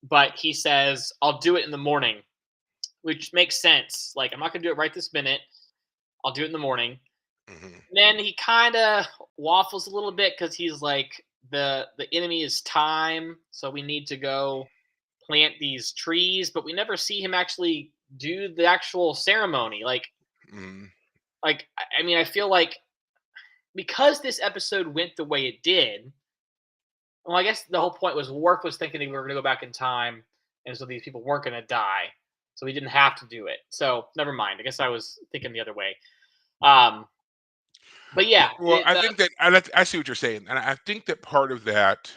but he says, "I'll do it in the morning," which makes sense. Like, I'm not going to do it right this minute. I'll do it in the morning. Hmm. And then he kind of waffles a little bit because he's like, the enemy is time, so we need to go plant these trees, but we never see him actually do the actual ceremony. Hmm. I mean, I feel like because this episode went the way it did, well, I guess the whole point was Worf was thinking that we were going to go back in time, and so these people weren't going to die, so he didn't have to do it. So never mind. I guess I was thinking the other way. Um, but yeah, Well, I think that I see what you're saying, and I think that part of that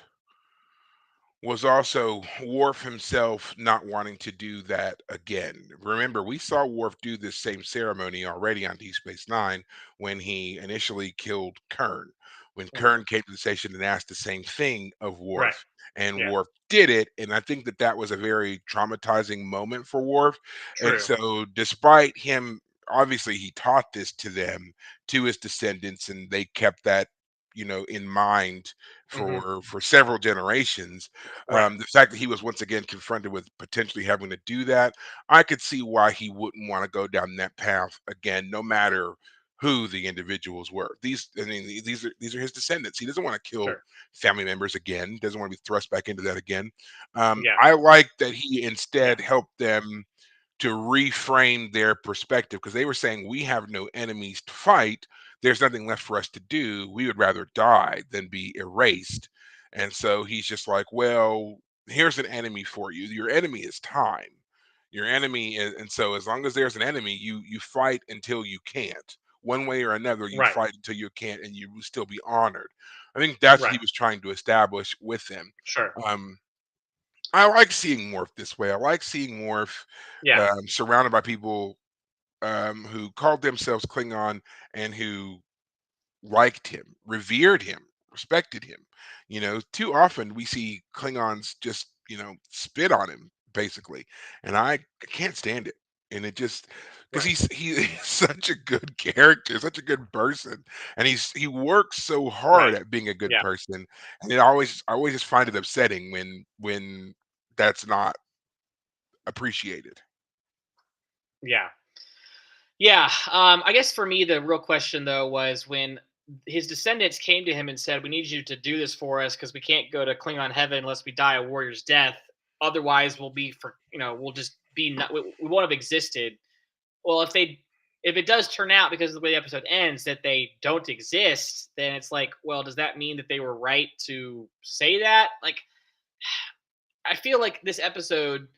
was also Worf himself not wanting to do that again. Remember, we saw Worf do this same ceremony already on Deep Space Nine when he initially killed Kern. When Mhm. Kern came to the station and asked the same thing of Right. Worf, and Yeah. Worf did it, and I think that that was a very traumatizing moment for Worf. And True. so, despite him, obviously, he taught this to them, to his descendants, and they kept that, in mind Hmm. for several generations. Right. The fact that he was once again confronted with potentially having to do that, I could see why he wouldn't want to go down that path again, no matter who the individuals were. I mean, these are his descendants. He doesn't want to kill Sure. family members again. Doesn't want to be thrust back into that again. Yeah. I like that he Yeah. instead helped them to reframe their perspective because they were saying we have no enemies to fight. There's nothing left for us to do. We would rather die than be erased. And so he's just like, well, here's an enemy for you. Your enemy is time. Your enemy is, and so as long as there's an enemy, you fight until you can't. One way or another, you Right. fight until you can't, and you will still be honored. I think that's what he Right. was trying to establish with them. Sure. Um, I like seeing Morph this way. I like seeing Morph Yeah. surrounded by people who called themselves Klingon and who liked him, revered him, respected him. Too often we see Klingons just, spit on him, basically. And I can't stand it. and it just because Right. he's such a good character, such a good person, and he works so hard Right. at being a good Yeah. person, and I always just find it upsetting when that's not appreciated. Yeah. Yeah. I guess for me, the real question though was when his descendants came to him and said, "We need you to do this for us because we can't go to Klingon heaven unless we die a warrior's death. Otherwise, we'll be for we'll just be not, we won't have existed." Well, if it does turn out because of the way the episode ends that they don't exist, then it's like, well, does that mean that they were right to say that? Like, I feel like this episode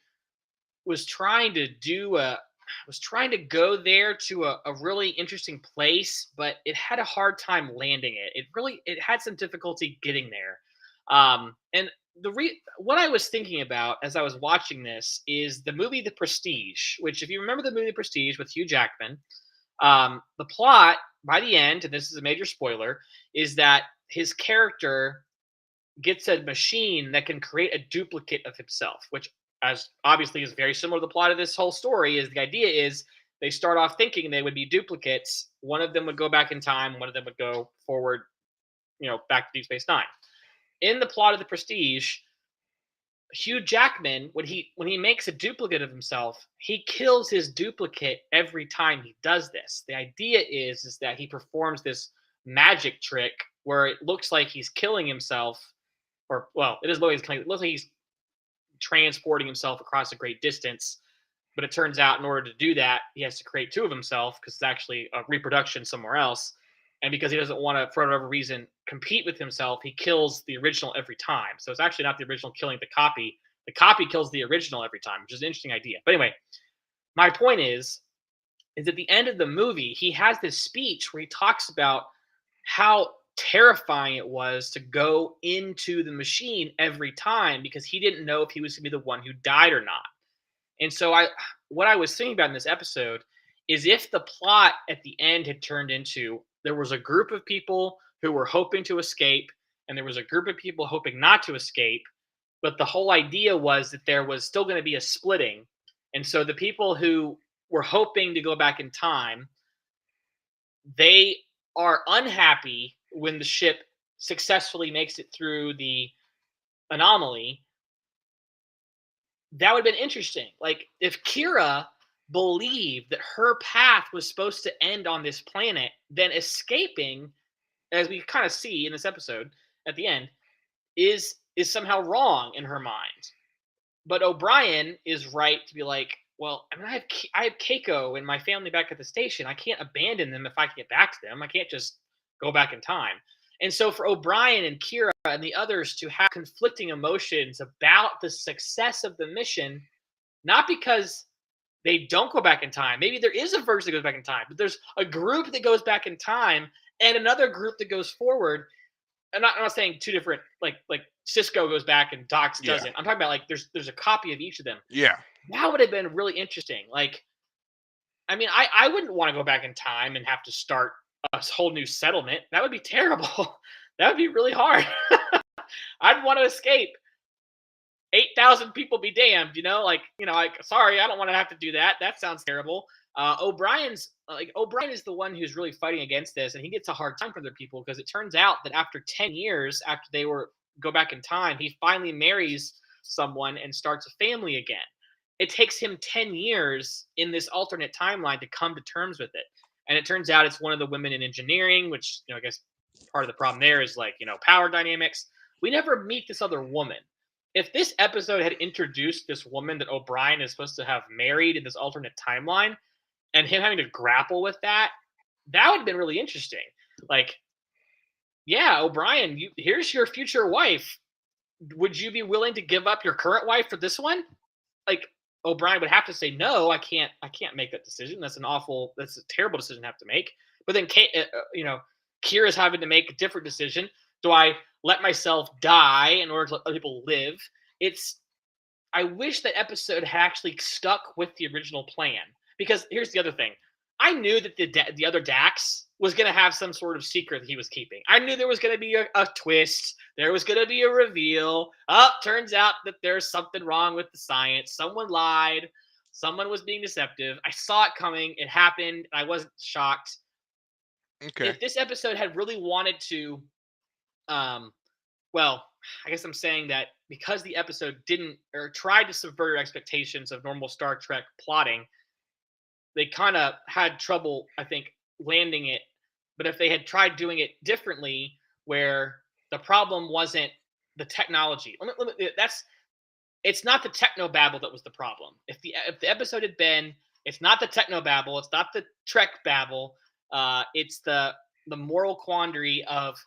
was trying to do a was trying to go there to a really interesting place, but it had a hard time landing it. It had some difficulty getting there. And what I was thinking about as I was watching this is the movie The Prestige, which if you remember the movie The Prestige with Hugh Jackman, the plot by the end, and this is a major spoiler, is that his character gets a machine that can create a duplicate of himself, which as obviously is very similar to the plot of this whole story. Is the idea is they start off thinking they would be duplicates. One of them would go back in time, one of them would go forward, back to Deep Space Nine. In the plot of The Prestige, Hugh Jackman, when he makes a duplicate of himself, he kills his duplicate every time he does this. The idea is that he performs this magic trick where it looks like he's killing himself, or well, it is looks like he's transporting himself across a great distance. But it turns out in order to do that, he has to create two of himself because it's actually a reproduction somewhere else. And because he doesn't want to, for whatever reason, compete with himself, he kills the original every time. So it's actually not the original killing the copy. The copy kills the original every time, which is an interesting idea. But anyway, my point is at the end of the movie, he has this speech where he talks about how terrifying it was to go into the machine every time because he didn't know if he was going to be the one who died or not. And so what I was thinking about in this episode is if the plot at the end had turned into there was a group of people who were hoping to escape and there was a group of people hoping not to escape, but the whole idea was that there was still going to be a splitting. And so the people who were hoping to go back in time, they are unhappy when the ship successfully makes it through the anomaly. That would have been interesting. Like if Kira believed that her path was supposed to end on this planet, then escaping, as we kind of see in this episode at the end, is somehow wrong in her mind. But O'Brien is right to be like, well, I mean, I have Keiko and my family back at the station. I can't abandon them if I can get back to them. I can't just go back in time. And so for O'Brien and Kira and the others to have conflicting emotions about the success of the mission, not because they don't go back in time. Maybe there is a version that goes back in time, but there's a group that goes back in time and another group that goes forward. I'm not saying two different like Cisco goes back and Docs Yeah, doesn't. I'm talking about like there's a copy of each of them. yeah, That would have been really interesting. Like, I mean, I wouldn't want to go back in time and have to start a whole new settlement. That would be terrible. That would be really hard. I'd want to escape. 8,000 people be damned, like, like, sorry, I don't want to have to do that. That sounds terrible. O'Brien is the one who's really fighting against this, and he gets a hard time from other people because it turns out that after 10 years after they go back in time, he finally marries someone and starts a family again. It takes him 10 years in this alternate timeline to come to terms with it. And it turns out it's one of the women in engineering, which, I guess part of the problem there is like, power dynamics. We never meet this other woman. If this episode had introduced this woman that O'Brien is supposed to have married in this alternate timeline and him having to grapple with that, that would have been really interesting. Like, yeah, O'Brien, here's your future wife. Would you be willing to give up your current wife for this one? Like, O'Brien would have to say no. I can't make that decision. That's a terrible decision to have to make. But then Kira's having to make a different decision. Do I let myself die in order to let other people live? I wish that episode had actually stuck with the original plan. Because here's the other thing. I knew that the other Dax was going to have some sort of secret that he was keeping. I knew there was going to be a twist. There was going to be a reveal. Turns out that there's something wrong with the science. Someone lied. Someone was being deceptive. I saw it coming. It happened. I wasn't shocked. Okay. If this episode had really wanted to, um, well, I guess I'm saying that because the episode didn't or tried to subvert expectations of normal Star Trek plotting, they kind of had trouble, I think, landing it. But if they had tried doing it differently, where the problem wasn't the technology, that's it's not the techno babble that was the problem. If the episode had been, it's not the techno babble, it's not the Trek babble, it's the moral quandary of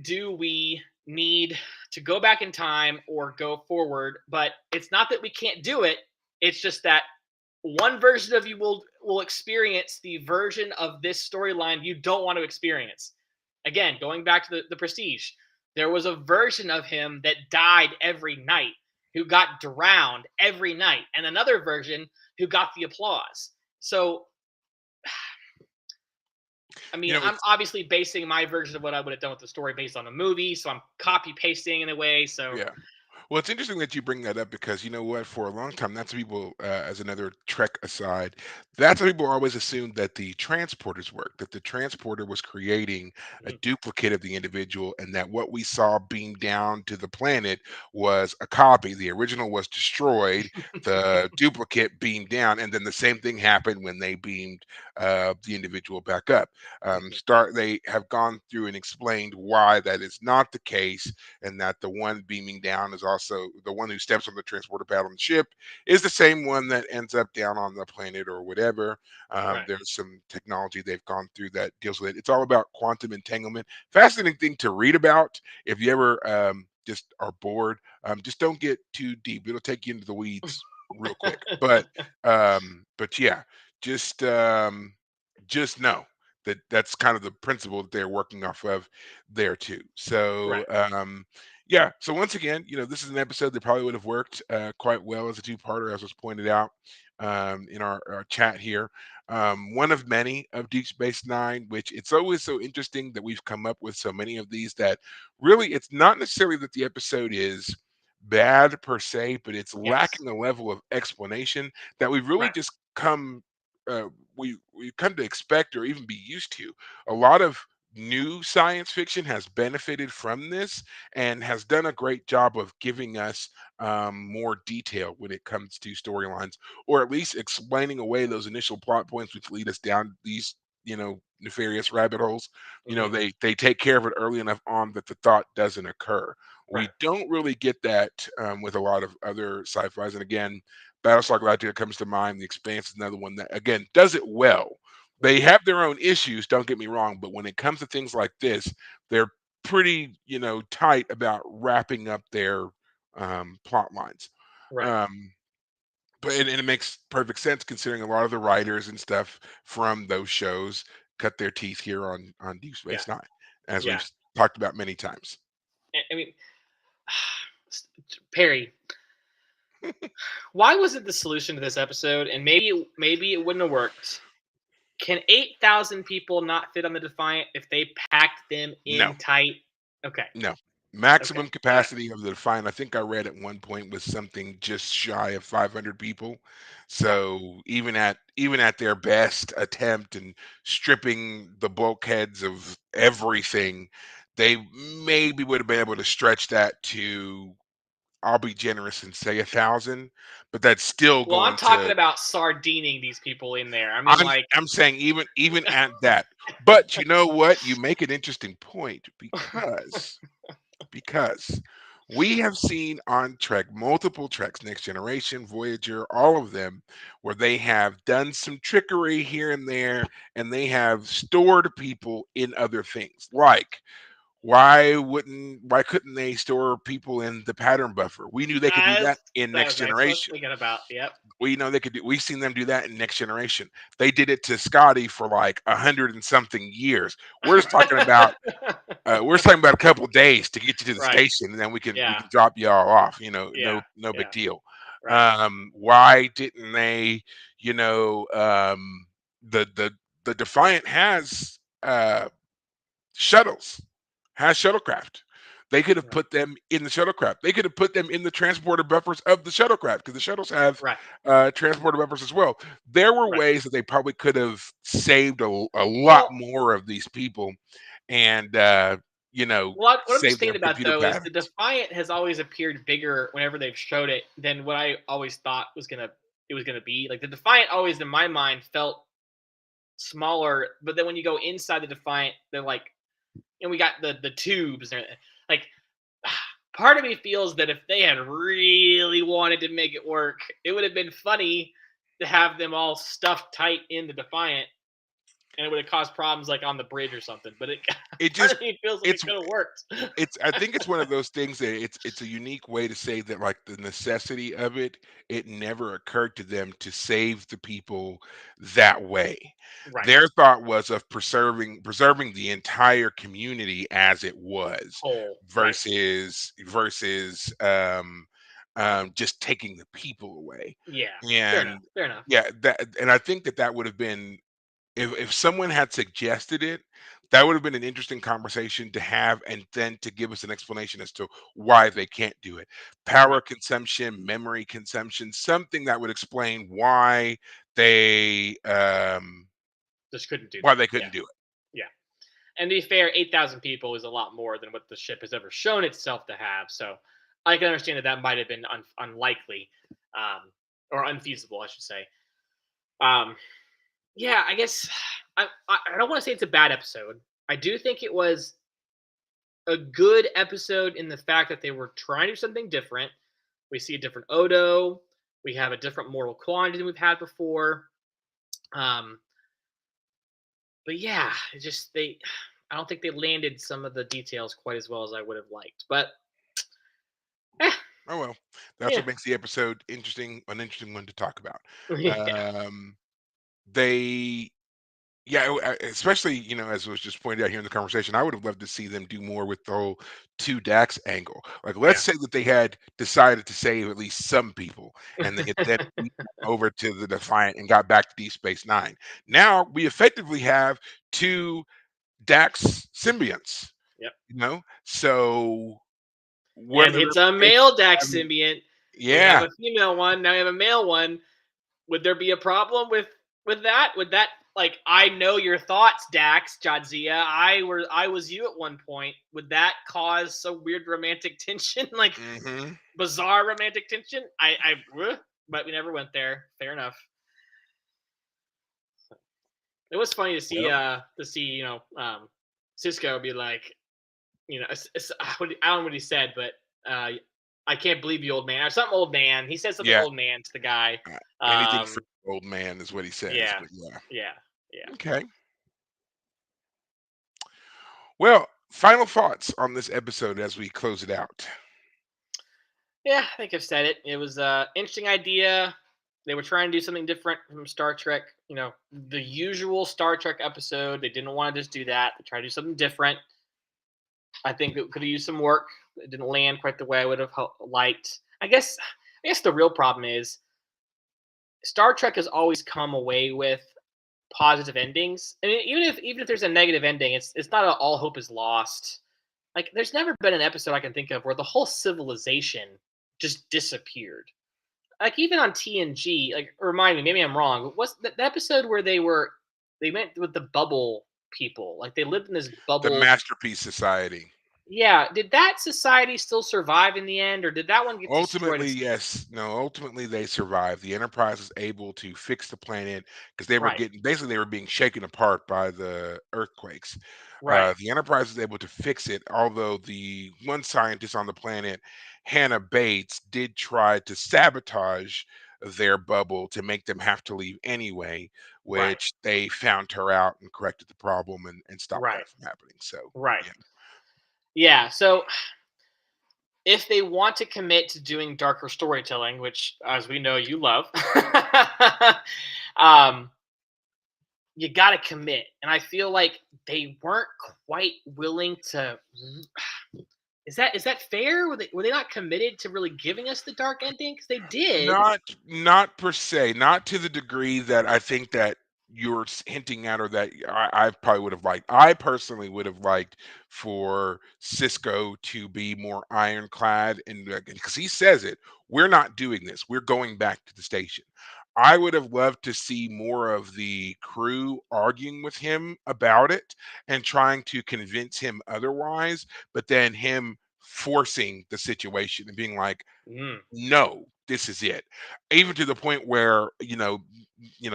do we need to go back in time or go forward? But it's not that we can't do it. It's just that one version of you will experience the version of this storyline you don't want to experience. Again, going back to the Prestige, there was a version of him that died every night, who got drowned every night, and another version who got the applause. So, I You mean, know, I'm it's obviously basing my version of what I would have done with the story based on the movie, so I'm copy pasting in a way. So, yeah. Well, it's interesting that you bring that up because you know what? For a long time, that's how people, as another Trek aside, that's how people always assumed that the transporters worked, that the transporter was creating a mhm, duplicate of the individual, and that what we saw beam down to the planet was a copy. The original was destroyed, the duplicate beamed down, and then the same thing happened when they beamed the individual back up. mhm, They have gone through and explained why that is not the case, and that the one beaming down is also the one who steps on the transporter pad on the ship is the same one that ends up down on the planet or whatever. right. There's some technology they've gone through that deals with it. It's all about quantum entanglement. Fascinating thing to read about. If you ever just are bored, just don't get too deep. It'll take you into the weeds real quick. But yeah, just um, just know that that's kind of the principle that they're working off of there too. So Right. yeah. So once again, this is an episode that probably would have worked quite well as a two-parter, as was pointed out in our chat here. One of many of Deep Space Nine, which it's always so interesting that we've come up with so many of these that really it's not necessarily that the episode is bad per se, but it's Yes. lacking a level of explanation that we've really Right. just uh, we come to expect or even be used to. A lot of new science fiction has benefited from this and has done a great job of giving us more detail when it comes to storylines, or at least explaining away those initial plot points which lead us down these nefarious rabbit holes. Hmm. They take care of it early enough on that the thought doesn't occur. Right. We don't really get that with a lot of other sci-fis, and again, Battlestar Galactica comes to mind. The Expanse is another one that again does it well. They Hmm. have their own issues, don't get me wrong, but when it comes to things like this, they're pretty, tight about wrapping up their plot lines. Right. Um, and it makes perfect sense considering a lot of the writers and stuff from those shows cut their teeth here on Deep Yeah. Space Nine, as Yeah. we've talked about many times. I mean, Perry, why wasn't the solution to this episode? And maybe it wouldn't have worked. Can 8,000 people not fit on the Defiant if they packed them No, in tight? Okay. no. Okay. Maximum All right. capacity of the Defiant, I think I read at one point, was something just shy of 500 people. Yeah. So even at their best attempt and stripping the bulkheads of everything, they maybe would have been able to stretch that to, I'll be generous and say 1,000, but that's still Well, I'm going talking to. about sardining these people in there. I mean, I'm like, I'm saying even at that. But you know what? You make an interesting point because we have seen on Trek, multiple Treks, Next Generation, Voyager, all of them, where they have done some trickery here and there, and they have stored people in other things. Like, why couldn't they store people in the pattern buffer? We knew they could do that's that in that was Next that's what I was Generation. thinking about. Yep. We know they could do. We've seen them do that in Next Generation. They did it to Scotty for like 100 and something years. We're just talking about a couple of days to get you to the Right. station, and then we Yeah. can drop you all off. Yeah. No big Yeah. deal. Right. Why didn't they? You know, the Defiant has shuttles, has shuttlecraft. They could have Right. put them in the shuttlecraft. They could have put them in the transporter buffers of the shuttlecraft because the shuttles have Right. transporter buffers as well. There were Right. ways that they probably could have saved a lot Well, more of these people, and what I'm just save thinking their about computer though is the patterns. Defiant has always appeared bigger whenever they've showed it than what I always thought it was gonna be. Like the Defiant always in my mind felt smaller, but then when you go inside the Defiant, they're like, and we got the tubes and like part of me feels that if they had really wanted to make it work, it would have been funny to have them all stuffed tight in the Defiant, and it would have caused problems like on the bridge or something. But it It part just of me feels like it it's could have worked. It's I think it's one of those things that it's a unique way to say that, like, the necessity of it, it never occurred to them to save the people that way. Right. Their thought was of preserving the entire community as it was Whole. Right. versus just taking the people away. Yeah. Fair enough. And Fair enough. yeah, I think that would have been, if someone had suggested it, that would have been an interesting conversation to have, and then to give us an explanation as to why they can't do it. Power Right. consumption, memory consumption, something that would explain Just couldn't do why that. they Yeah. couldn't do it. Yeah. And to be fair, 8,000 people is a lot more than what the ship has ever shown itself to have. So I can understand that that might have been unlikely, um, or unfeasible, I should say. Um, yeah, I guess I don't want to say it's a bad episode. I do think it was a good episode in the fact that they were trying to do something different. We see a different Odo. We have a different moral quality than we've had before. Um, but yeah, it just they. I don't think they landed some of the details quite as well as I would have liked. But eh, Oh well, that's yeah, what makes the episode interesting, an interesting one to talk about. yeah, Um, they Yeah, especially, as was just pointed out here in the conversation, I would have loved to see them do more with the whole two Dax angle. Like, let's yeah. say that they had decided to save at least some people, and they had then beamed them over to the Defiant and got back to Deep Space Nine. Now we effectively have two Dax symbionts. Yep. So what are And the it's a ramifications male of Dax having? symbiont. We have Yeah, a female one. Now we have a male one. Would there be a problem with that? Would that like I know your thoughts, Dax Jadzia. I was you at one point. Would that cause some weird romantic tension, like hmm bizarre romantic tension? But we never went there. Fair enough. It was funny Well, to see Cisco be like I don't know what he said, but I can't believe you, old man, or something, old man. He said something, yeah, old man, to the guy. anything for Um, old man is what he says. yeah, But yeah, yeah, yeah, okay. Well, final thoughts on this episode as we close it out. yeah. I think I've said it. It was a interesting idea. They were trying to do something different from Star Trek. The usual Star Trek episode. They didn't want to just do that. They tried to do something different. I think it could have used some work. It didn't land quite the way I would have liked. I guess the real problem is Star Trek has always come away with positive endings. I mean, even if there's a negative ending, it's not all hope is lost. Like, there's never been an episode I can think of where the whole civilization just disappeared. Like even on TNG, like remind me, maybe I'm wrong. But was the episode where they went with the bubble people? Like they lived in this The bubble. Masterpiece Society. Yeah, did that society still survive in the end, or did that one get destroyed? Ultimately, yes. No, ultimately they survived. The Enterprise was able to fix the planet because they were Right, getting, basically they were being shaken apart by the earthquakes. right, The Enterprise was able to fix it, although the one scientist on the planet, Hannah Bates, did try to sabotage their bubble to make them have to leave anyway, right, which they found her out and corrected the problem and stopped right, that from happening. So right. yeah. Yeah. So if they want to commit to doing darker storytelling, which, as we know, you love, um, you got to commit. And I feel like they weren't quite willing to. Is that fair? Were they not committed to really giving us the dark ending? Because they did. Not per se, not to the degree that I think that you're hinting at, or that I probably would have liked. I personally would have liked for Cisco to be more ironclad, and because he says it, we're not doing this. We're going back to the station. I would have loved to see more of the crew arguing with him about it and trying to convince him otherwise, but then him forcing the situation and being like, Mm, no, this is it. Even to the point where,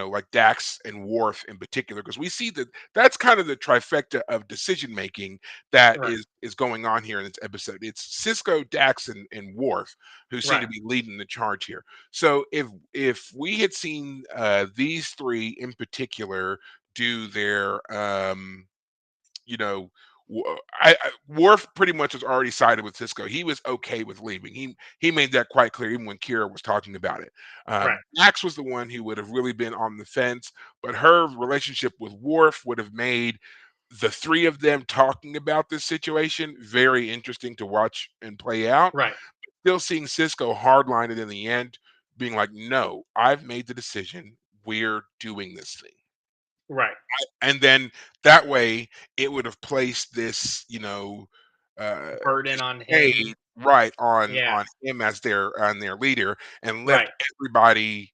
like Dax and Worf in particular, because we see that that's kind of the trifecta of decision making that right, is going on here in this episode. It's Cisco, Dax, and Worf who seem to right, be leading the charge here. So if we had seen these three in particular do their you know, Worf pretty much was already sided with Cisco. He was okay with leaving. He made that quite clear, even when Kira was talking about it. right, Max was the one who would have really been on the fence, but her relationship with Worf would have made the three of them talking about this situation very interesting to watch and play out. right, Still seeing Cisco hardline it in the end, being like, "No, I've made the decision. We're doing this thing." right. And then that way it would have placed this, uh Burden this on him. shade right Yeah, on him as their leader, and left right, everybody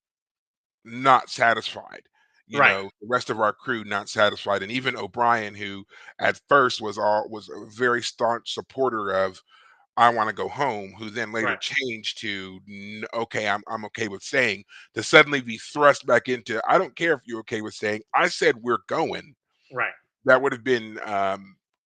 not satisfied. right, The rest of our crew not satisfied, and even O'Brien, who at first was a very staunch supporter of I want to go home, who then later right, changed to okay, I'm okay with staying, to suddenly be thrust back into I don't care if you're okay with staying. I said we're going. right. That would have been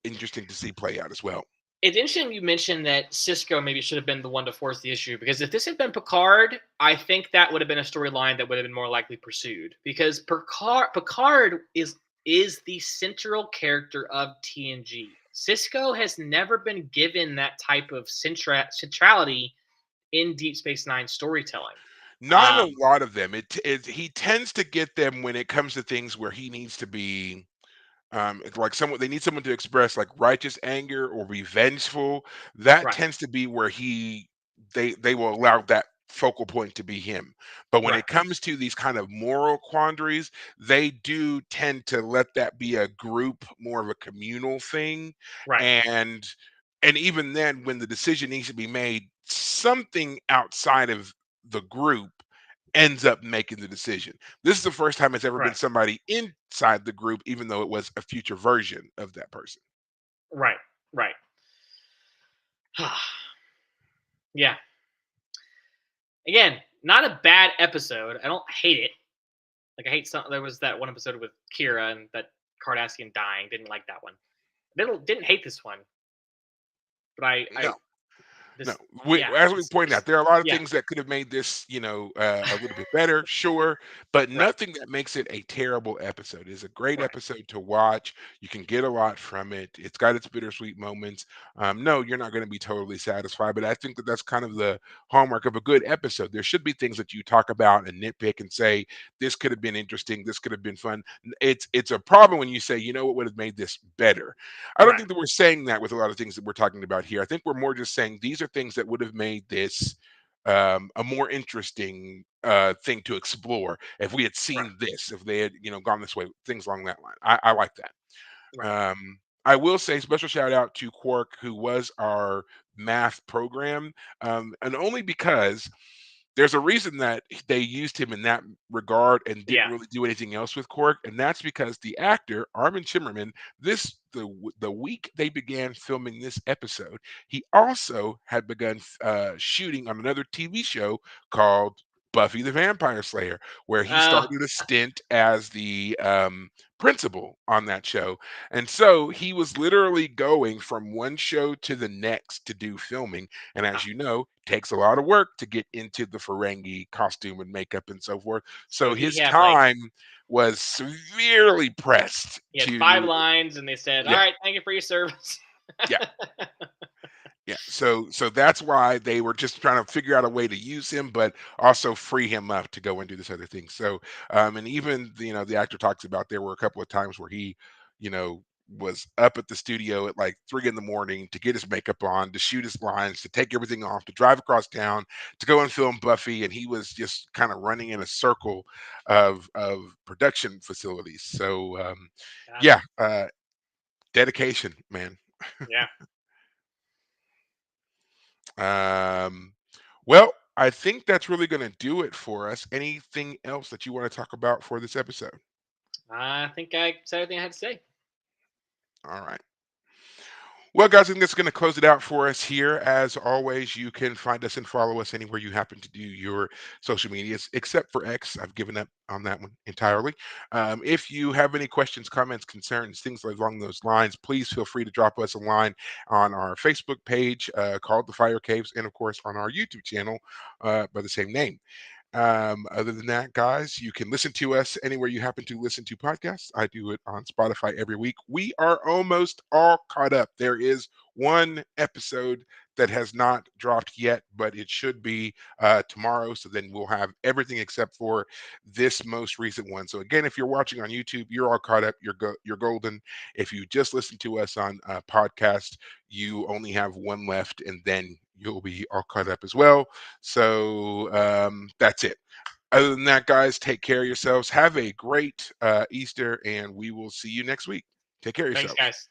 interesting to see play out as well. It's interesting you mentioned that Cisco maybe should have been the one to force the issue because if this had been Picard, I think that would have been a storyline that would have been more likely pursued because Picard is the central character of TNG. Cisco has never been given that type of centrality in Deep Space Nine storytelling. Not in Um, a lot of them. He tends to get them when it comes to things where he needs to be it's like someone they need someone to express like righteous anger or be vengeful. That right, tends to be where they will allow that focal point to be him. But when right, it comes to these kind of moral quandaries, they do tend to let that be a group, more of a communal thing. right, And even then, when the decision needs to be made, something outside of the group ends up making the decision. This is the first time it's ever been right, somebody inside the group, even though it was a future version of that person. right, right. Yeah. Again, not a bad episode. I don't hate it. Like I hate some. There was that one episode with Kira and that Cardassian dying. Didn't like that one. Didn't hate this one, but I No, no. this yeah As we pointed this out, there are a lot of yeah things that could have made this, a little bit better, sure, but right nothing that makes it a terrible episode. It's a great right episode to watch. You can get a lot from it. It's got its bittersweet moments. No, you're not going to be totally satisfied, but I think that that's kind of the hallmark of a good episode. There should be things that you talk about and nitpick and say, this could have been interesting. This could have been fun. It's a problem when you say, what would have made this better. I don't right think that we're saying that with a lot of things that we're talking about here. I think we're more just saying these are things that would have made this a more interesting thing to explore if we had right seen this, if they had, gone this way, things along that line. I like that. right I will say special shout out to Quark, who was our math program, and only because there's a reason that they used him in that regard and didn't yeah really do anything else with Quark, and that's because the actor Armin Shimmerman, the week they began filming this episode, he also had begun shooting on another TV show called Buffy the Vampire Slayer, where he uh started a stint as the principal on that show. And so he was literally going from one show to the next to do filming. And as you know, takes a lot of work to get into the Ferengi costume and makeup and so forth. so So he his had like time was severely pressed he had five to lines and they said all yeah, right thank you for your service. yeah, yeah. So that's why they were just trying to figure out a way to use him, but also free him up to go and do this other thing. So and even the actor talks about there were a couple of times where he, you know, was up at the studio at like 3 in the morning to get his makeup on, to shoot his lines, to take everything off, to drive across town, to go and film Buffy, and he was just kind of running in a circle of production facilities. So God. yeah, dedication, man. Yeah. Um, well, I think that's really going to do it for us. Anything else that you want to talk about for this episode? I think I said everything I had to say. All right. Well, guys, I think that's going to close it out for us here. As always, you can find us and follow us anywhere you happen to do your social medias, except for X. I've given up on that one entirely. If you have any questions, comments, concerns, things along those lines, please feel free to drop us a line on our Facebook page called The Fire Caves, and of course on our YouTube channel by the same name. Other than that, guys, you can listen to us anywhere you happen to listen to podcasts. I do it on Spotify every week. We are almost all caught up. There is one episode that has not dropped yet, but it should be tomorrow. So then we'll have everything except for this most recent one. So again, if you're watching on YouTube, you're all caught up. You're golden. If you just listen to us on podcast, you only have one left, and then you'll be all caught up as well. So that's it. Other than that, guys, take care of yourselves. Have a great Easter, and we will see you next week. Take care of Thanks, yourselves. guys.